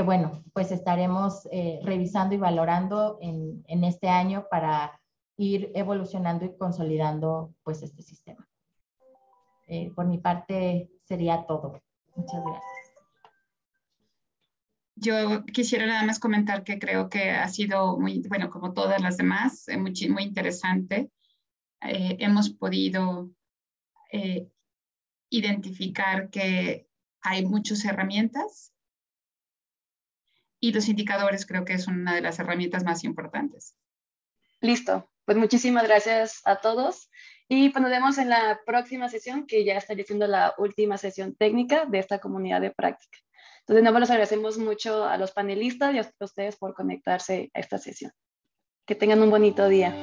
bueno, pues estaremos revisando y valorando en este año para ir evolucionando y consolidando pues este sistema. Por mi parte sería todo. Muchas gracias. Yo quisiera nada más comentar que creo que ha sido muy, bueno, como todas las demás, muy interesante. Hemos podido identificar que hay muchas herramientas y los indicadores creo que es una de las herramientas más importantes. Listo, pues muchísimas gracias a todos y pues nos vemos en la próxima sesión, que ya estaría siendo la última sesión técnica de esta comunidad de práctica. Entonces, de nuevo les agradecemos mucho a los panelistas y a ustedes por conectarse a esta sesión. Que tengan un bonito día.